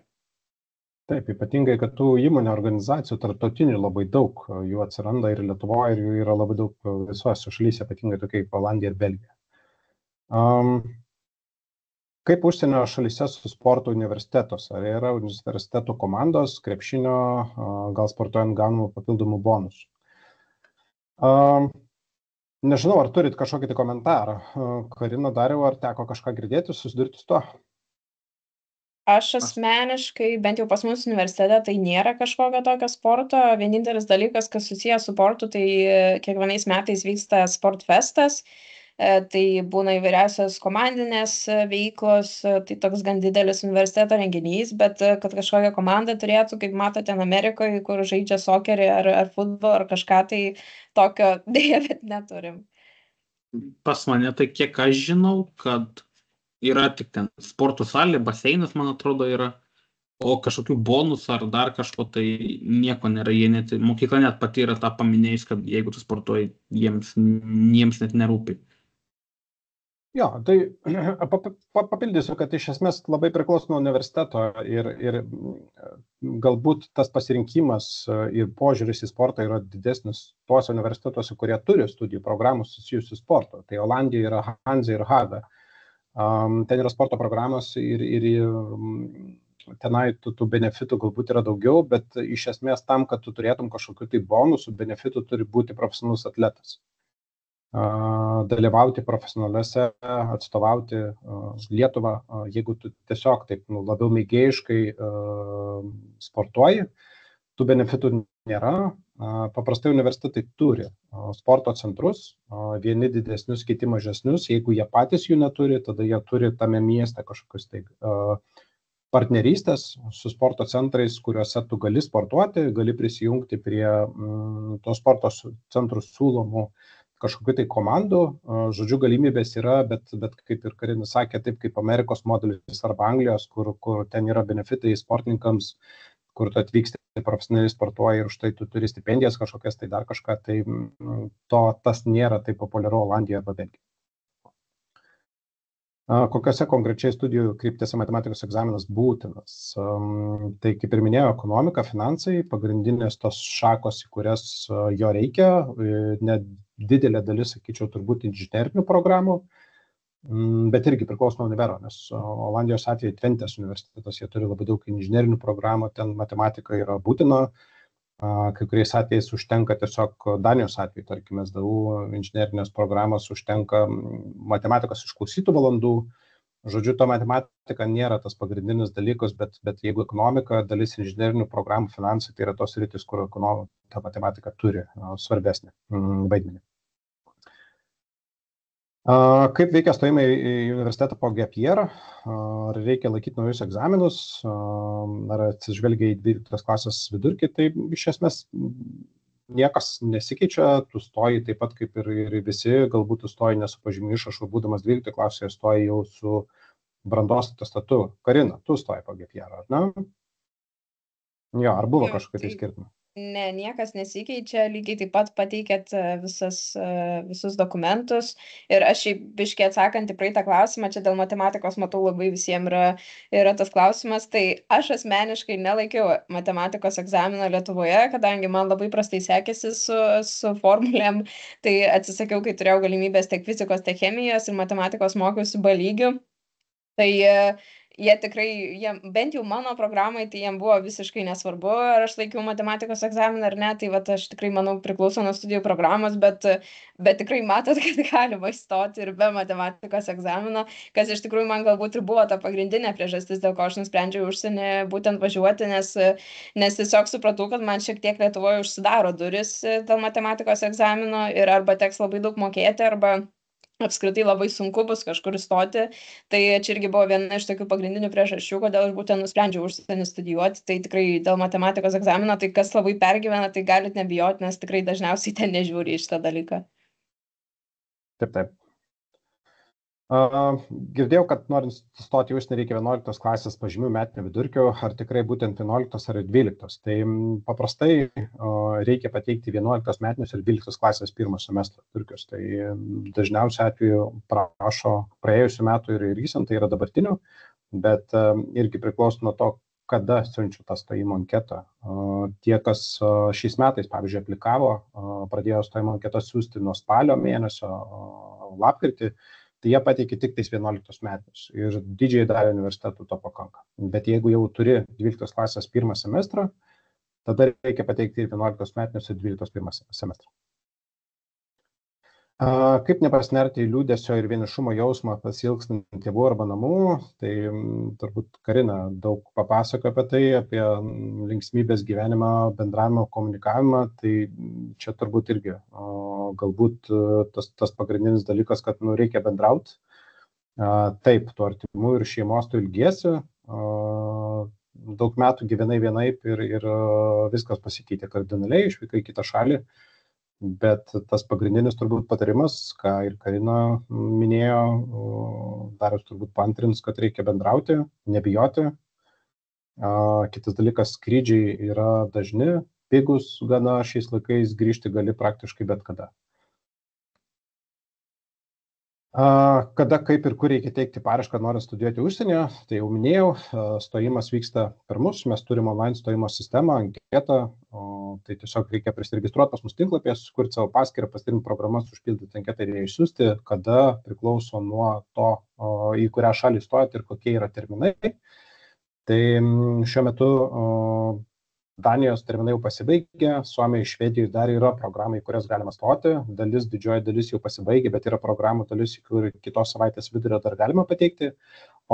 Taip, ypatingai, kad tų įmonių organizacijų tarptautinių labai daug, jų atsiranda ir Lietuvoje, ir jų yra labai daug visose šalyse, ypatingai tokia kaip Olandija ir Belgija. Kaip užsienio šalyse su sporto universitetos? Ar yra universiteto komandos, krepšinio, gal sportuojant gaunamų papildomų bonusų? Nežinau, ar turit kažkokį tai komentarą. Karina, Dariau, ar teko kažką girdėti, susidurti su to? Aš asmeniškai, bent jau pas mus universitete, tai nėra kažkokio tokio sporto. Vienintelis dalykas, kas susijęs su sportu, tai kiekvienais metais vyksta Sportfestas. Tai būna įvairiausios komandinės veiklos, tai toks gan didelis universiteto renginys, bet kad kažkokią komandą turėtų, kaip matote, Amerikoje, kur žaidžia sokerį ar futbolą ar kažką, tai tokio dėja, bet neturim. Pas mane tai kiek aš žinau, kad yra tik ten sporto salė, baseinas, man atrodo, yra, o kažkokių bonusų ar dar kažko tai nieko nėra. Mokykla net pati yra tą paminėjus, kad jeigu tu sportuoji, jiems net nerūpi. Jo, tai papildysiu, kad iš esmės labai priklauso nuo universiteto ir galbūt tas pasirinkimas ir požiūris į sportą yra didesnis tuose universitetuose, kurie turi studijų programų susijusių sporto. Tai Olandija yra Hanze ir Haga. Ten yra sporto programos ir tenai tų benefitų galbūt yra daugiau, bet iš esmės tam, kad tu turėtum kažkokių tai bonusų, benefitų turi būti profesionalus atletas. Dalyvauti profesionaliuose, atstovauti Lietuvą, jeigu tu tiesiog taip labiau mėgėjiškai sportuoji, tų benefitų nėra. Paprastai universitetai turi sporto centrus, vieni didesnius, kiti mažesnius. Jeigu jie patys jų neturi, tada jie turi tame mieste kažkokius tai partnerystės su sporto centrais, kuriuose tu gali sportuoti, gali prisijungti prie to sporto centrų siūlomų kažkokių tai komandų. Žodžiu, galimybės yra, bet kaip ir Karina sakė, taip kaip Amerikos modelis arba Anglijos, kur ten yra benefitai sportininkams, kur tu atvyksti profesionaliai sportuoji ir už tai tu turi stipendijas kažkokias, tai dar kažką, tai tas nėra taip populiaru Olandijoje arba Belgijoje. Kokiose konkrečiai studijų kryptėse matematikos egzaminas būtinas? Tai kaip ir minėjau, ekonomika, finansai, pagrindinės tos šakos, į kurias jo reikia, net didelė dalis, sakyčiau, turbūt inžinerinių programų, bet irgi priklauso nuo univero, nes Olandijos atveju Twentes universitetas, jie turi labai daug inžinerinių programų, ten matematika yra būtina, kai kuriais atvejais užtenka tiesiog Danijos atveju, tarkime, SDU inžinerinės programos užtenka matematikos išklausytų valandų. Žodžiu, to matematika nėra tas pagrindinis dalykas, bet jeigu ekonomika, dalis inžinerinių programų, finansai, tai yra tos sritys, kur ta matematika turi svarbesnį vaidmenį. Kaip veikia stojimai į universitetą po gap year? Ar reikia laikyti naujus egzaminus? Ar atsižvelgia į 12 klasės vidurkį? Tai iš esmės niekas nesikeičia, tu stoji taip pat kaip ir visi, galbūt tu stoji ne su pažymių išrašu, būdamas 12 klasėje, stoji jau su brandos atestatu. Karina, tu stoji po gap year, ar ne? Jo, ar buvo kažkokie tai skirtumai? Ne, niekas nesikeičia, lygiai taip pat pateikėt visus dokumentus ir aš šiaip biškai atsakant į praeitą klausimą, čia dėl matematikos matau labai visiems yra tas klausimas, tai aš asmeniškai nelaikiau matematikos egzamino Lietuvoje, kadangi man labai prastai sekėsi su formulėm, tai atsisakiau, kai turėjau galimybės tiek fizikos, tiek chemijos ir matematikos mokiausi B lygiu. Tai jie tikrai, bent jau mano programai, tai jiem buvo visiškai nesvarbu, ar aš laikiau matematikos egzaminą ar ne, tai vat, aš tikrai, manau, priklauso nuo studijų programos, bet tikrai matot, kad galima įstoti ir be matematikos egzamino, kas iš tikrųjų man galbūt ir buvo ta pagrindinė priežastis, dėl ko aš nusprendžiau užsienį būtent važiuoti, nes tiesiog supratau, kad man šiek tiek Lietuvoje užsidaro duris dėl matematikos egzamino ir arba teks labai daug mokėti, arba apskritai labai sunku bus kažkur įstoti, tai čia irgi buvo viena iš tokių pagrindinių priežasčių, kodėl aš būtent nusprendžiau užsienį studijuoti, tai tikrai dėl matematikos egzamino, tai kas labai pergyvena, tai galit nebijoti, nes tikrai dažniausiai ten nežiūri į šitą dalyką. Taip. Girdėjau, kad norint stoti į užsienį reikia 11 klasės pažymių metinio vidurkio, ar tikrai būtent 11 ar 12. Tai paprastai reikia pateikti 11 metinius ir 12 klasės pirmo semestro vidurkius. Tai dažniausiai atveju prašo praėjusių metų ir recent, tai yra dabartinių, bet irgi priklauso nuo to, kada siunčiu tą stojimo anketą. Tie, kas šiais metais, pavyzdžiui, aplikavo, pradėjo stojimo anketą siųsti nuo spalio mėnesio, lapkritį, tai jie pateikė tik tais 11 metinius ir didžiai dalį universitetų to pakanka. Bet jeigu jau turi 12 klasės pirmą semestrą, tada reikia pateikti 11 metinius ir 12 pirmą semestrą. Kaip nepasinerti į liūdesio ir vienišumo jausmą pasilgstant tėvų arba namų, tai turbūt Karina daug papasako apie tai, apie linksmybės gyvenimą, bendravimą, komunikavimą, tai čia turbūt irgi galbūt tas pagrindinis dalykas, kad reikia bendrauti. Taip, tu artimų ir šeimos tu ilgiesi, daug metų gyvenai vienaip ir viskas pasikeitė kardinaliai, išvykai į kitą šalį. Bet tas pagrindinis turbūt patarimas, ką ir Karina minėjo, Darius turbūt paantrins, kad reikia bendrauti, nebijoti. Kitas dalykas, skrydžiai yra dažni, pigus gana šiais laikais, grįžti gali praktiškai bet kada. Kada, kaip ir kur reikia teikti paraišką norint studijuoti užsienyje, tai jau minėjau, stojimas vyksta per mus, mes turime online stojimo sistemą, anketą, tai tiesiog reikia prisiregistruoti pas mus tinklapyje, sukurti savo paskyrą, pasirinkti programas, užpildyti anketą ir ją išsiųsti, kada priklauso nuo to, į kurią šalį stojate ir kokie yra terminai. Tai šiuo metu Danijos terminai jau pasibaigė, Suomijoje, Švedijoje dar yra programai, kurias galima stoti, didžioji dalis jau pasibaigė, bet yra programų dalis, kur kitos savaitės vidurio dar galima pateikti,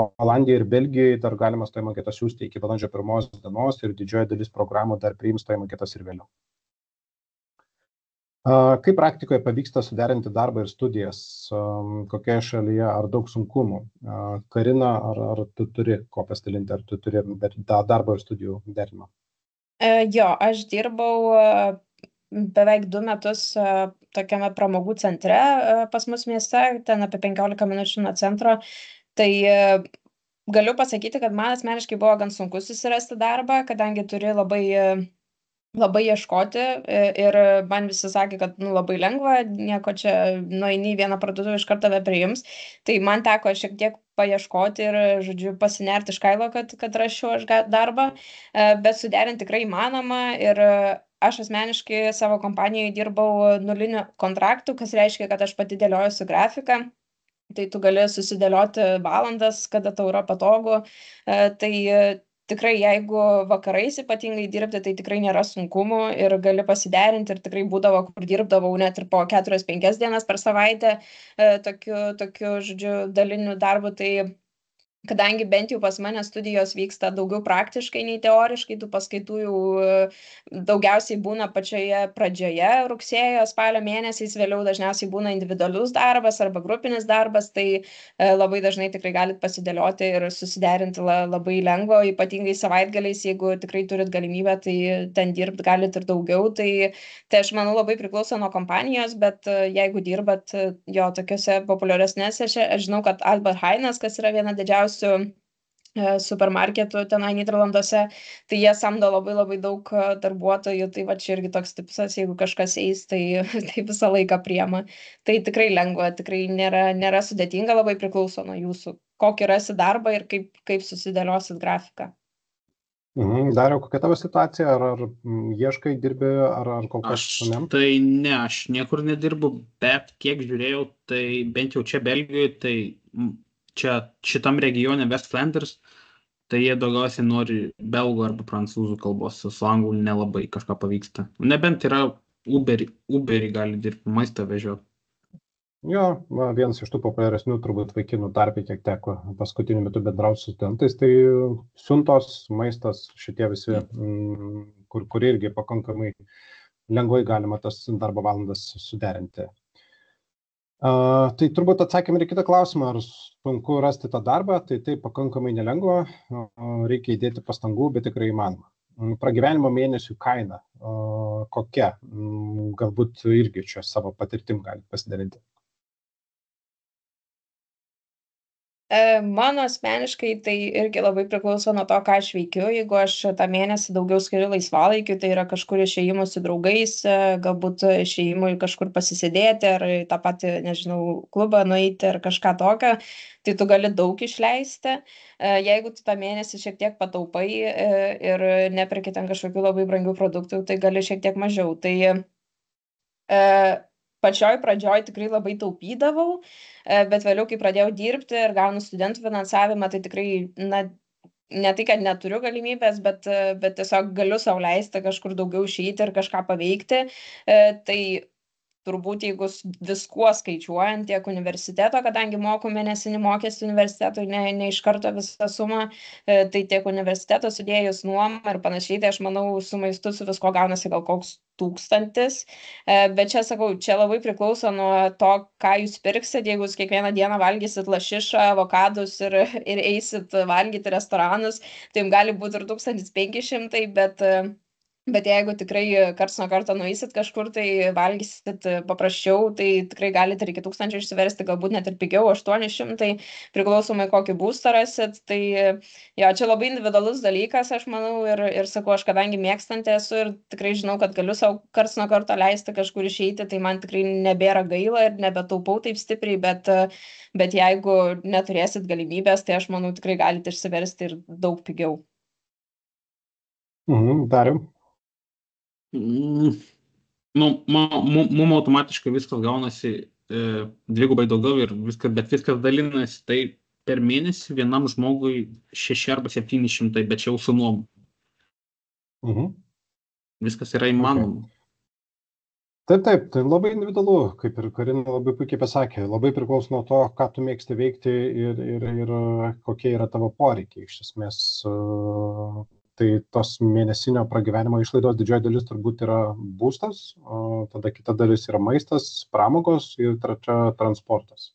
o Olandijoje ir Belgijoje dar galima stojimo anketas siųsti iki balandžio 1 dienos ir didžioji dalis programų dar priims stojimo anketas ir vėliau. Kaip praktikoje pavyksta suderinti darbą ir studijas, kokioje šalyje, ar daug sunkumų? Karina, ar tu turi ko pasidalinti, ar tu turi darbo ir studijų derinimą? Jo, aš dirbau beveik 2 metus tokiame pramogų centre pas mus mieste, ten apie 15 minučių nuo centro. Tai galiu pasakyti, kad man asmeniškai buvo gan sunku susirasti darbą, kadangi turi labai ieškoti ir man visi sakė, kad labai lengva, nieko čia nueini į vieną parduotuvę iš karto tave priims. Tai man teko šiek tiek paieškoti ir, žodžiu, pasinerti iš kailo, kad rasčiau aš darbą, bet suderinti tikrai įmanoma ir aš asmeniškai savo kompanijoje dirbau nuliniu kontraktu, kas reiškia, kad aš pati dėliojuosi grafiką. Tai tu gali susidėlioti valandas, kada tau yra patogu. Tai tikrai, jeigu vakarais ypatingai dirbti, tai tikrai nėra sunkumų ir gali pasiderinti ir tikrai būdavo, kur dirbdavau net ir po 4-5 dienas per savaitę tokiu, žodžiu, daliniu darbu. Tai kadangi bent jau pas mane studijos vyksta daugiau praktiškai nei teoriškai, tų paskaitų jau daugiausiai būna pačioje pradžioje, rugsėjo, spalio mėnesiais, vėliau dažniausiai būna individualus darbas arba grupinis darbas, tai labai dažnai tikrai galit pasidėlioti ir susiderinti labai lengva, ypatingai savaitgaliais, jeigu tikrai turit galimybę, tai ten dirbti galit ir daugiau, tai aš manau labai priklauso nuo kompanijos, bet jeigu dirbat jo tokiuose populiaresnėse, aš žinau, kad Albert Heinas, kas yra viena didžiausių supermarketų tenai Nyderlanduose, tai jie samdo labai daug darbuotojų, tai va čia irgi toks tipsas, jeigu kažkas eis, tai visą laiką priema. Tai tikrai lengva, tikrai nėra sudėtinga, labai priklauso nuo jūsų, kokį rasi darbą ir kaip susidėliosit grafiką. Dariau, kokia tavo situacija, ar ieškai, dirbi, ar kol kas ne? Tai ne, aš niekur nedirbu, bet kiek žiūrėjau, tai bent jau čia Belgijoje, tai čia šitam regione West Flanders, tai jie daugiausiai nori belgų arba prancūzų kalbos, su anglų nelabai kažką pavyksta. Nebent yra Uberį gali dirbti, maistą vežioti. Jo, vienas iš tų populiaresnių turbūt vaikinų tarpe, kiek teko paskutiniu metu bendrauti su studentais, tai siuntos, maistas, šitie visi, kur irgi pakankamai lengvai galima tas darbo valandas suderinti. Tai turbūt atsakėme ir kitą klausimą, ar sunku rasti tą darbą, tai pakankamai nelengva, reikia įdėti pastangų, bet tikrai įmanoma. Pragyvenimo mėnesių kaina kokia, galbūt irgi čia savo patirtim galite pasidalinti. Mano asmeniškai tai irgi labai priklauso nuo to, ką aš veikiu. Jeigu aš tą mėnesį daugiau skiriu laisvalaikiu, tai yra kažkur išėjimų su draugais, galbūt išėjimų kažkur pasisėdėti ar tą patį, nežinau, klubą nueiti ar kažką tokio, tai tu gali daug išleisti. Jeigu tu tą mėnesį šiek tiek pataupai ir neperki ten kažkokių labai brangių produktų, tai gali šiek tiek mažiau. Tai pačioj pradžioj tikrai labai taupydavau, bet vėliau, kai pradėjau dirbti ir gaunu studentų finansavimą, tai tikrai, ne tai, kad neturiu galimybės, bet tiesiog galiu sau leisti kažkur daugiau išeiti ir kažką paveikti. Tai turbūt, jeigu viskuo skaičiuojant tiek universiteto, kadangi moku mėnesinį mokestį universitetui, ne iš karto visą sumą, tai tiek universiteto sudėjus nuomą ir panašiai, tai aš manau, su maistu su visko gaunasi gal koks 1000. Bet čia sakau, čia labai priklauso nuo to, ką jūs pirksit. Jeigu jūs kiekvieną dieną valgysit lašišą, avokadus ir eisit valgyti restoranus, tai jums gali būti ir 1500, bet Bet jeigu tikrai karts nuo karto nueisit kažkur, tai valgysit paprasčiau, tai tikrai galite ir iki 1000 išsiversti, galbūt net ir pigiau, 800, priklausomai kokį būstą rasit. Tai jo, čia labai individualus dalykas, aš manau, ir sakau, aš kadangi mėgstanti esu ir tikrai žinau, kad galiu savo karts nuo karto leisti kažkur išeiti, tai man tikrai nebėra gaila ir nebetaupau taip stipriai, bet jeigu neturėsit galimybės, tai aš manau, tikrai galite išsiversti ir daug pigiau. Dariau? Nu, mum automatiškai viskas gaunasi dvigubai daugiau ir viskas, bet viskas dalinasi, tai per mėnesį vienam žmogui 600 arba 700, bet čia jau su nuomu. Viskas yra įmanoma. Taip, tai labai individualu, kaip ir Karina labai puikiai pasakė, labai priklauso nuo to, ką tu mėgsti veikti ir kokie yra tavo poreikiai. Iš esmės, tai tos mėnesinio pragyvenimo išlaidos didžioji dalis turbūt yra būstas, o tada kita dalis yra maistas, pramogos ir trečia transportas.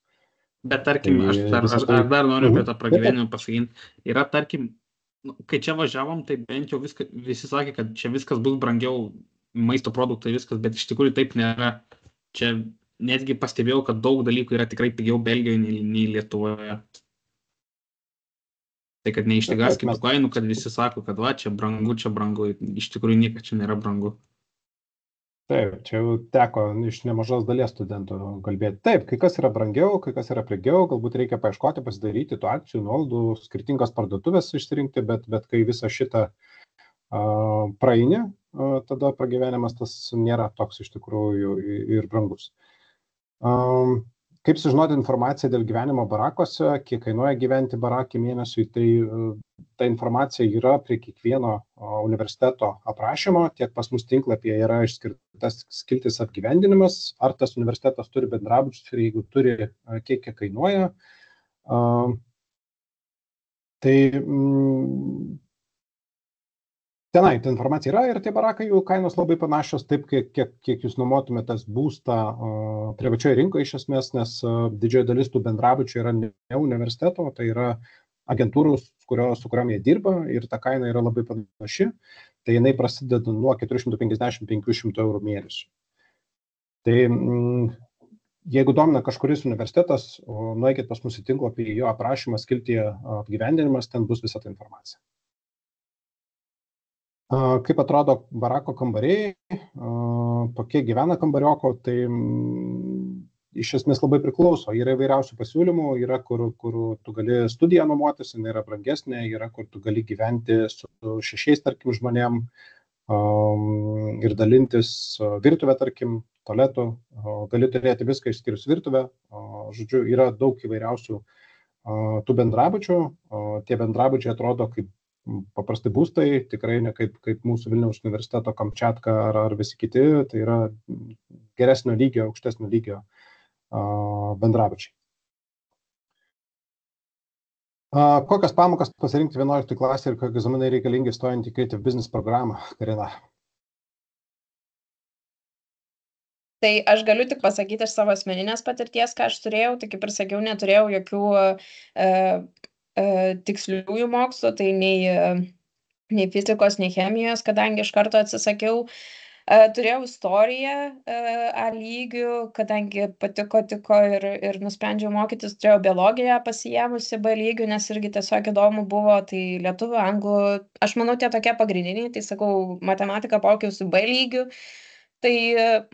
Bet tarkim, aš dar noriu apie tą pragyvenimą pasakyti. Yra, tarkim, kai čia važiavom, tai bent jau visi sakė, kad čia viskas bus brangiau, maisto produktai viskas, bet iš tikrųjų taip nėra. Čia netgi pastebėjau, kad daug dalykų yra tikrai pigiau Belgijoje nei Lietuvoje. Tai kad neišsigąskit kainų, kad visi sako, kad va, čia brangu, iš tikrųjų niekas čia nėra brangu. Taip, čia jau teko iš nemažos dalies studentų kalbėti. Taip, kai kas yra brangiau, kai kas yra pigiau, galbūt reikia paieškoti, pasidaryti tų akcijų, nuolaidų, skirtingas parduotuvės išsirinkti, bet kai visą šitą praeini, tada pragyvenimas tas nėra toks iš tikrųjų ir brangus. Kaip sužinoti informaciją dėl gyvenimo barakuose, kiek kainuoja gyventi barakį mėnesiui, tai ta informacija yra prie kiekvieno universiteto aprašymo, tiek pas mus tinklapyje yra išskirtas skiltis apgyvendinimas, ar tas universitetas turi bendrabučius ir jeigu turi, kiek kainuoja. Tai tenai ta informacija yra ir tie barakai jų kainos labai panašios, taip kiek jūs nuomotumėtės būstą privačioje rinkoje iš esmės, nes didžioji dalis tų bendrabučių yra ne universiteto, tai yra agentūrų, su kuriom jie dirba ir ta kaina yra labai panaši, tai jinai prasideda nuo 450–500 eurų mėnesių. Tai jeigu domina kažkuris universitetas, nueikit pas mūsų tinklapį, jo aprašymą skiltyje apgyvendinimas, ten bus visa ta informacija. Kaip atrodo barako kambariai, kokie gyvena kambarioko, tai iš esmės labai priklauso. Yra įvairiausių pasiūlymų, yra kur tu gali studiją nuomotis, jinai yra brangesnė, yra kur tu gali gyventi su 6, tarkim, žmonėm ir dalintis virtuvę, tarkim, tualetų, gali turėti viską išskyrus virtuvę. Žodžiu, yra daug įvairiausių tų bendrabučių, tie bendrabučiai atrodo kaip paprastai būstai, tikrai ne kaip mūsų Vilniaus universiteto Kamčiatka ar visi kiti, tai yra geresnio lygio, aukštesnio lygio bendrabučiai. Kokias pamokas pasirinkti 11 klasę ir kokie egzaminai reikalingi stojant į Creative Business programą, Karina? Tai aš galiu tik pasakyti iš savo asmeninės patirties, ką aš turėjau, tai kaip ir sakiau, neturėjau jokių tiksliųjų mokslų, tai nei fizikos, nei chemijos, kadangi iš karto atsisakiau. Turėjau istoriją A lygių, kadangi patiko ir nusprendžiau mokytis, turėjau biologiją pasiėmusi B lygių, nes irgi tiesiog įdomu buvo, tai lietuvių, anglų, aš manau, tie tokie pagrindiniai, tai sakau, matematiką mokiausi B lygių. Tai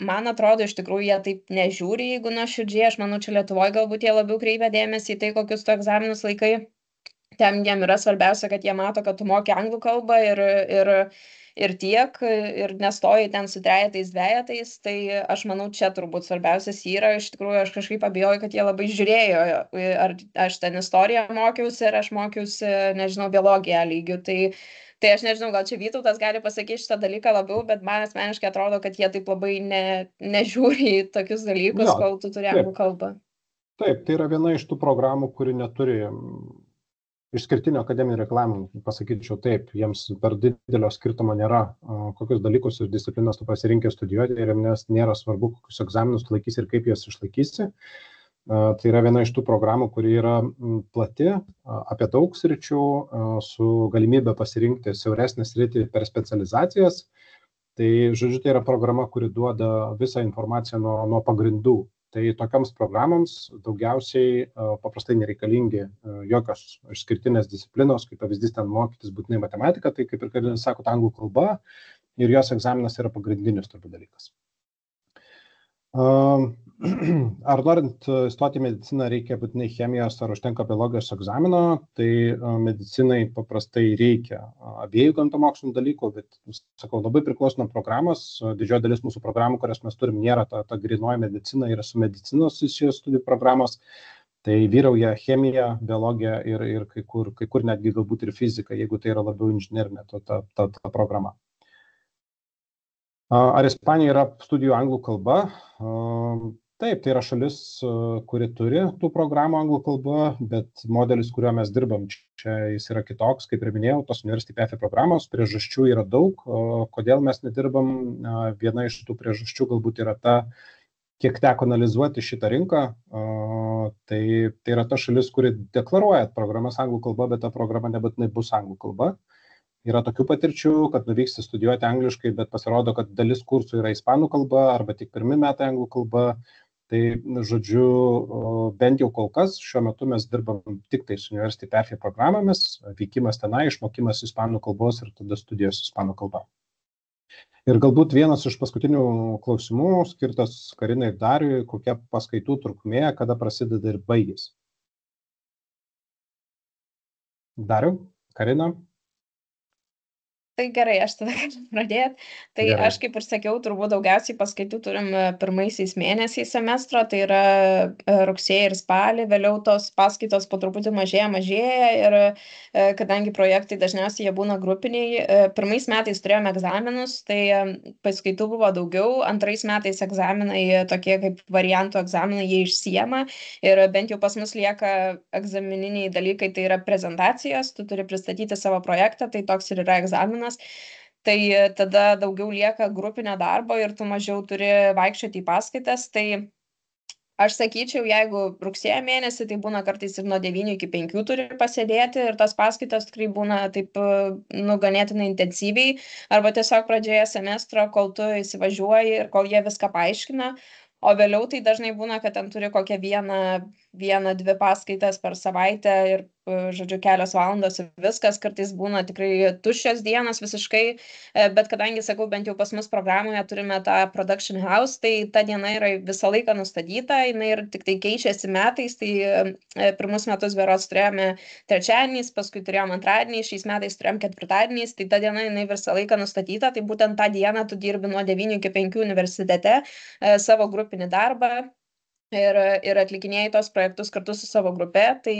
man atrodo, iš tikrųjų, jie taip nežiūri, jeigu nuoširdžiai, aš manau, čia Lietuvoje galbūt jie labiau kreipia dėmesį į tai, kokius tu egzaminus laikai. Ten jiem yra svarbiausia, kad jie mato, kad tu moki anglų kalbą ir tiek, ir nestoji ten su trejetais, dvejetais, tai aš manau, čia turbūt svarbiausias yra, iš tikrųjų, aš kažkaip abejoju, kad jie labai žiūrėjo, ar aš ten istoriją mokiausi, ar aš mokiausi, nežinau, biologiją lygių, tai aš nežinau, gal čia Vytautas gali pasakyti šitą dalyką labiau, bet man asmeniškai atrodo, kad jie taip labai nežiūri į tokius dalykus, kol tu turi anglų kalbą. Taip, tai yra viena iš tų programų, kuri neturi išskirtinio akademinio reikalavimo, pasakyčiau taip, jiems per didelio skirtumo nėra, kokius dalykus ir disciplinas tu pasirinkęs studijuoti ir jiems nėra svarbu, kokius egzaminus tu laikysi ir kaip jas išlaikysi. Tai yra viena iš tų programų, kuri yra plati, apie daug sričių, su galimybė pasirinkti siauresnę sritį per specializacijas. Tai, žodžiu, tai yra programa, kuri duoda visą informaciją nuo pagrindų. Tai tokiams programoms daugiausiai paprastai nereikalingi jokios išskirtinės disciplinos, kaip pavyzdys ten mokytis būtinai matematiką, tai kaip ir Karina sako, anglų kalba ir jos egzaminas yra pagrindinis turbūt dalykas. Ar norint stoti į mediciną reikia būtinai chemijos ar užtenka biologijos egzamino, tai medicinai paprastai reikia abiejų gamtamokslinių dalykų, bet, sakau, labai priklauso nuo programos. Didžioji dalis mūsų programų, kurias mes turim, nėra ta grynoji medicina, yra su medicinos susijęs studijų programos. Tai vyrauja chemija, biologija ir kai kur netgi galbūt ir fizika, jeigu tai yra labiau inžinerinė ta programa. Ar Ispanija yra studijų anglų kalba? Taip, tai yra šalis, kuri turi tų programų anglų kalba, bet modelis, kuriuo mes dirbam, čia jis yra kitoks, kaip ir minėjau, tos University PFE programos, priežasčių yra daug, kodėl mes nedirbam. Viena iš tų priežasčių galbūt yra ta, kiek teko analizuoti šitą rinką, tai yra ta šalis, kuri deklaruoja programas anglų kalba, bet ta programa nebūtinai bus anglų kalba. Yra tokių patirčių, kad nuvyksti studijuoti angliškai, bet pasirodo, kad dalis kursų yra ispanų kalba arba tik pirmi metai anglų kalba. Tai, žodžiu, bent jau kol kas, šiuo metu mes dirbam tik tai su University PFE programomis, vykimas tenai, išmokimas ispanų kalbos ir tada studijos ispanų kalba. Ir galbūt vienas iš paskutinių klausimų skirtas Karinai ir Dariui, kokia paskaitų trukmė, kada prasideda ir baigėsi. Dariu, Karina. Tai gerai, aš tada galiu pradėti. Tai gerai. Aš, kaip ir sakiau, turbūt daugiausiai paskaitų turim pirmaisiais mėnesiais semestro, tai yra rugsėjį ir spalį, vėliau tos paskaitos po truputį mažėja ir kadangi projektai dažniausiai jie būna grupiniai, pirmais metais turėjome egzaminus, tai paskaitų buvo daugiau, antrais metais egzaminai tokie kaip variantų egzaminai, jie išsiema ir bent jau pas mus lieka egzamininiai dalykai, tai yra prezentacijos, tu turi pristatyti savo projektą, tai toks ir yra egzaminas. Tai tada daugiau lieka grupinio darbo ir tu mažiau turi vaikščioti į paskaitas. Tai aš sakyčiau, jeigu rugsėjo mėnesį, tai būna kartais ir nuo 9 iki 5 turi pasėdėti ir tas paskaitos tikrai būna taip ganėtinai intensyviai arba tiesiog pradžioje semestro, kol tu įsivažiuoji ir kol jie viską paaiškina. O vėliau tai dažnai būna, kad ten turi kokią vieną, dvi paskaitas per savaitę ir, žodžiu, kelios valandos ir viskas, kartais būna tikrai tuščios dienos visiškai, bet kadangi, sakau, bent jau pas mus programoje turime tą production house, tai ta diena yra visą laiką nustatyta, jinai ir tik tai keičiasi metais, tai pirmus metus berods turėjome trečiadieniais, paskui turėjome antradieniais, šiais metais turėjome ketvirtadieniais, tai ta diena jinai visą laiką nustatyta, tai būtent tą dieną tu dirbi nuo 9 iki 5 universitete savo grupinį darbą. Ir atlikinėjai tos projektus kartu su savo grupe, tai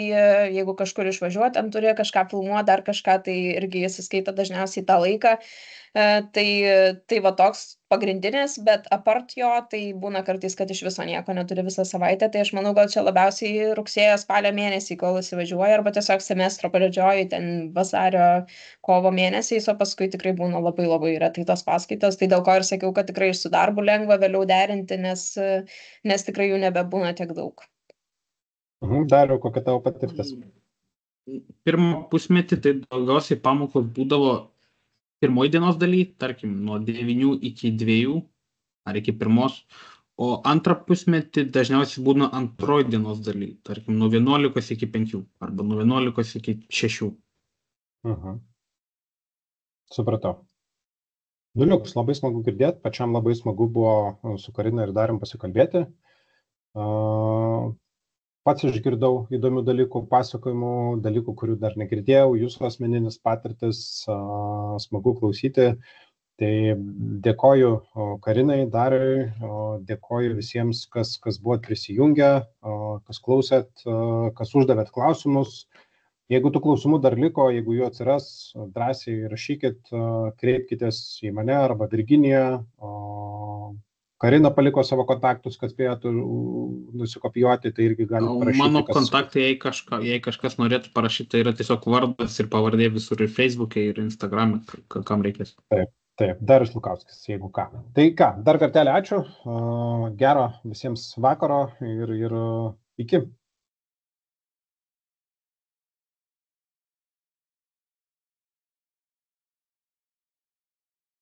jeigu kažkur išvažiuoti, ten turi kažką filmuoti, dar kažką, tai irgi įsiskaita dažniausiai tą laiką. Tai va toks pagrindinis, bet apart jo, tai būna kartais, kad iš viso nieko neturi visą savaitę, tai aš manau, gal čia labiausiai rugsėjo spalio mėnesį, kol įsivažiuoja, arba tiesiog semestro pradžioj, ten vasario kovo mėnesiais, o paskui tikrai būna labai retai tos paskaitos, tai dėl ko ir sakiau, kad tikrai su darbu lengva vėliau derinti, nes tikrai jų nebebūna tiek daug. Dariau, kokia tavo patirtis? Pirmą pusmetį tai daugiausiai pamokos būdavo pirmoji dienos daly, tarkim, nuo 9 iki 2 ar iki 1, o antrą pusmetį dažniausiai būna antroji dienos daly, tarkim, nuo 11 iki 5 arba nuo 11 iki 6. Supratau. Liuks, labai smagu girdėti, pačiam labai smagu buvo su Karina ir Darium pasikalbėti. Pats išgirdau įdomių dalykų, pasakojimų, dalykų, kurių dar negirdėjau, jūsų asmeninis patirtis, smagu klausyti. Tai dėkoju Karinai, Dariui, dėkoju visiems, kas buvot prisijungę, kas klausėt, kas uždavėt klausimus. Jeigu tų klausimų dar liko, jeigu jų atsiras, drąsiai rašykit, kreipkitės į mane arba Virginiją. Karina paliko savo kontaktus, kad spėtų nusikopijuoti, tai irgi gali parašyti. Mano kontaktai, jei kažkas norėtų parašyti, tai yra tiesiog vardas ir pavardė visur ir Facebook'e, ir Instagram'e, kam reikės. Taip, Darius Lukauskis, jeigu ką. Tai ką, dar kartelį ačiū, gero visiems vakaro ir iki.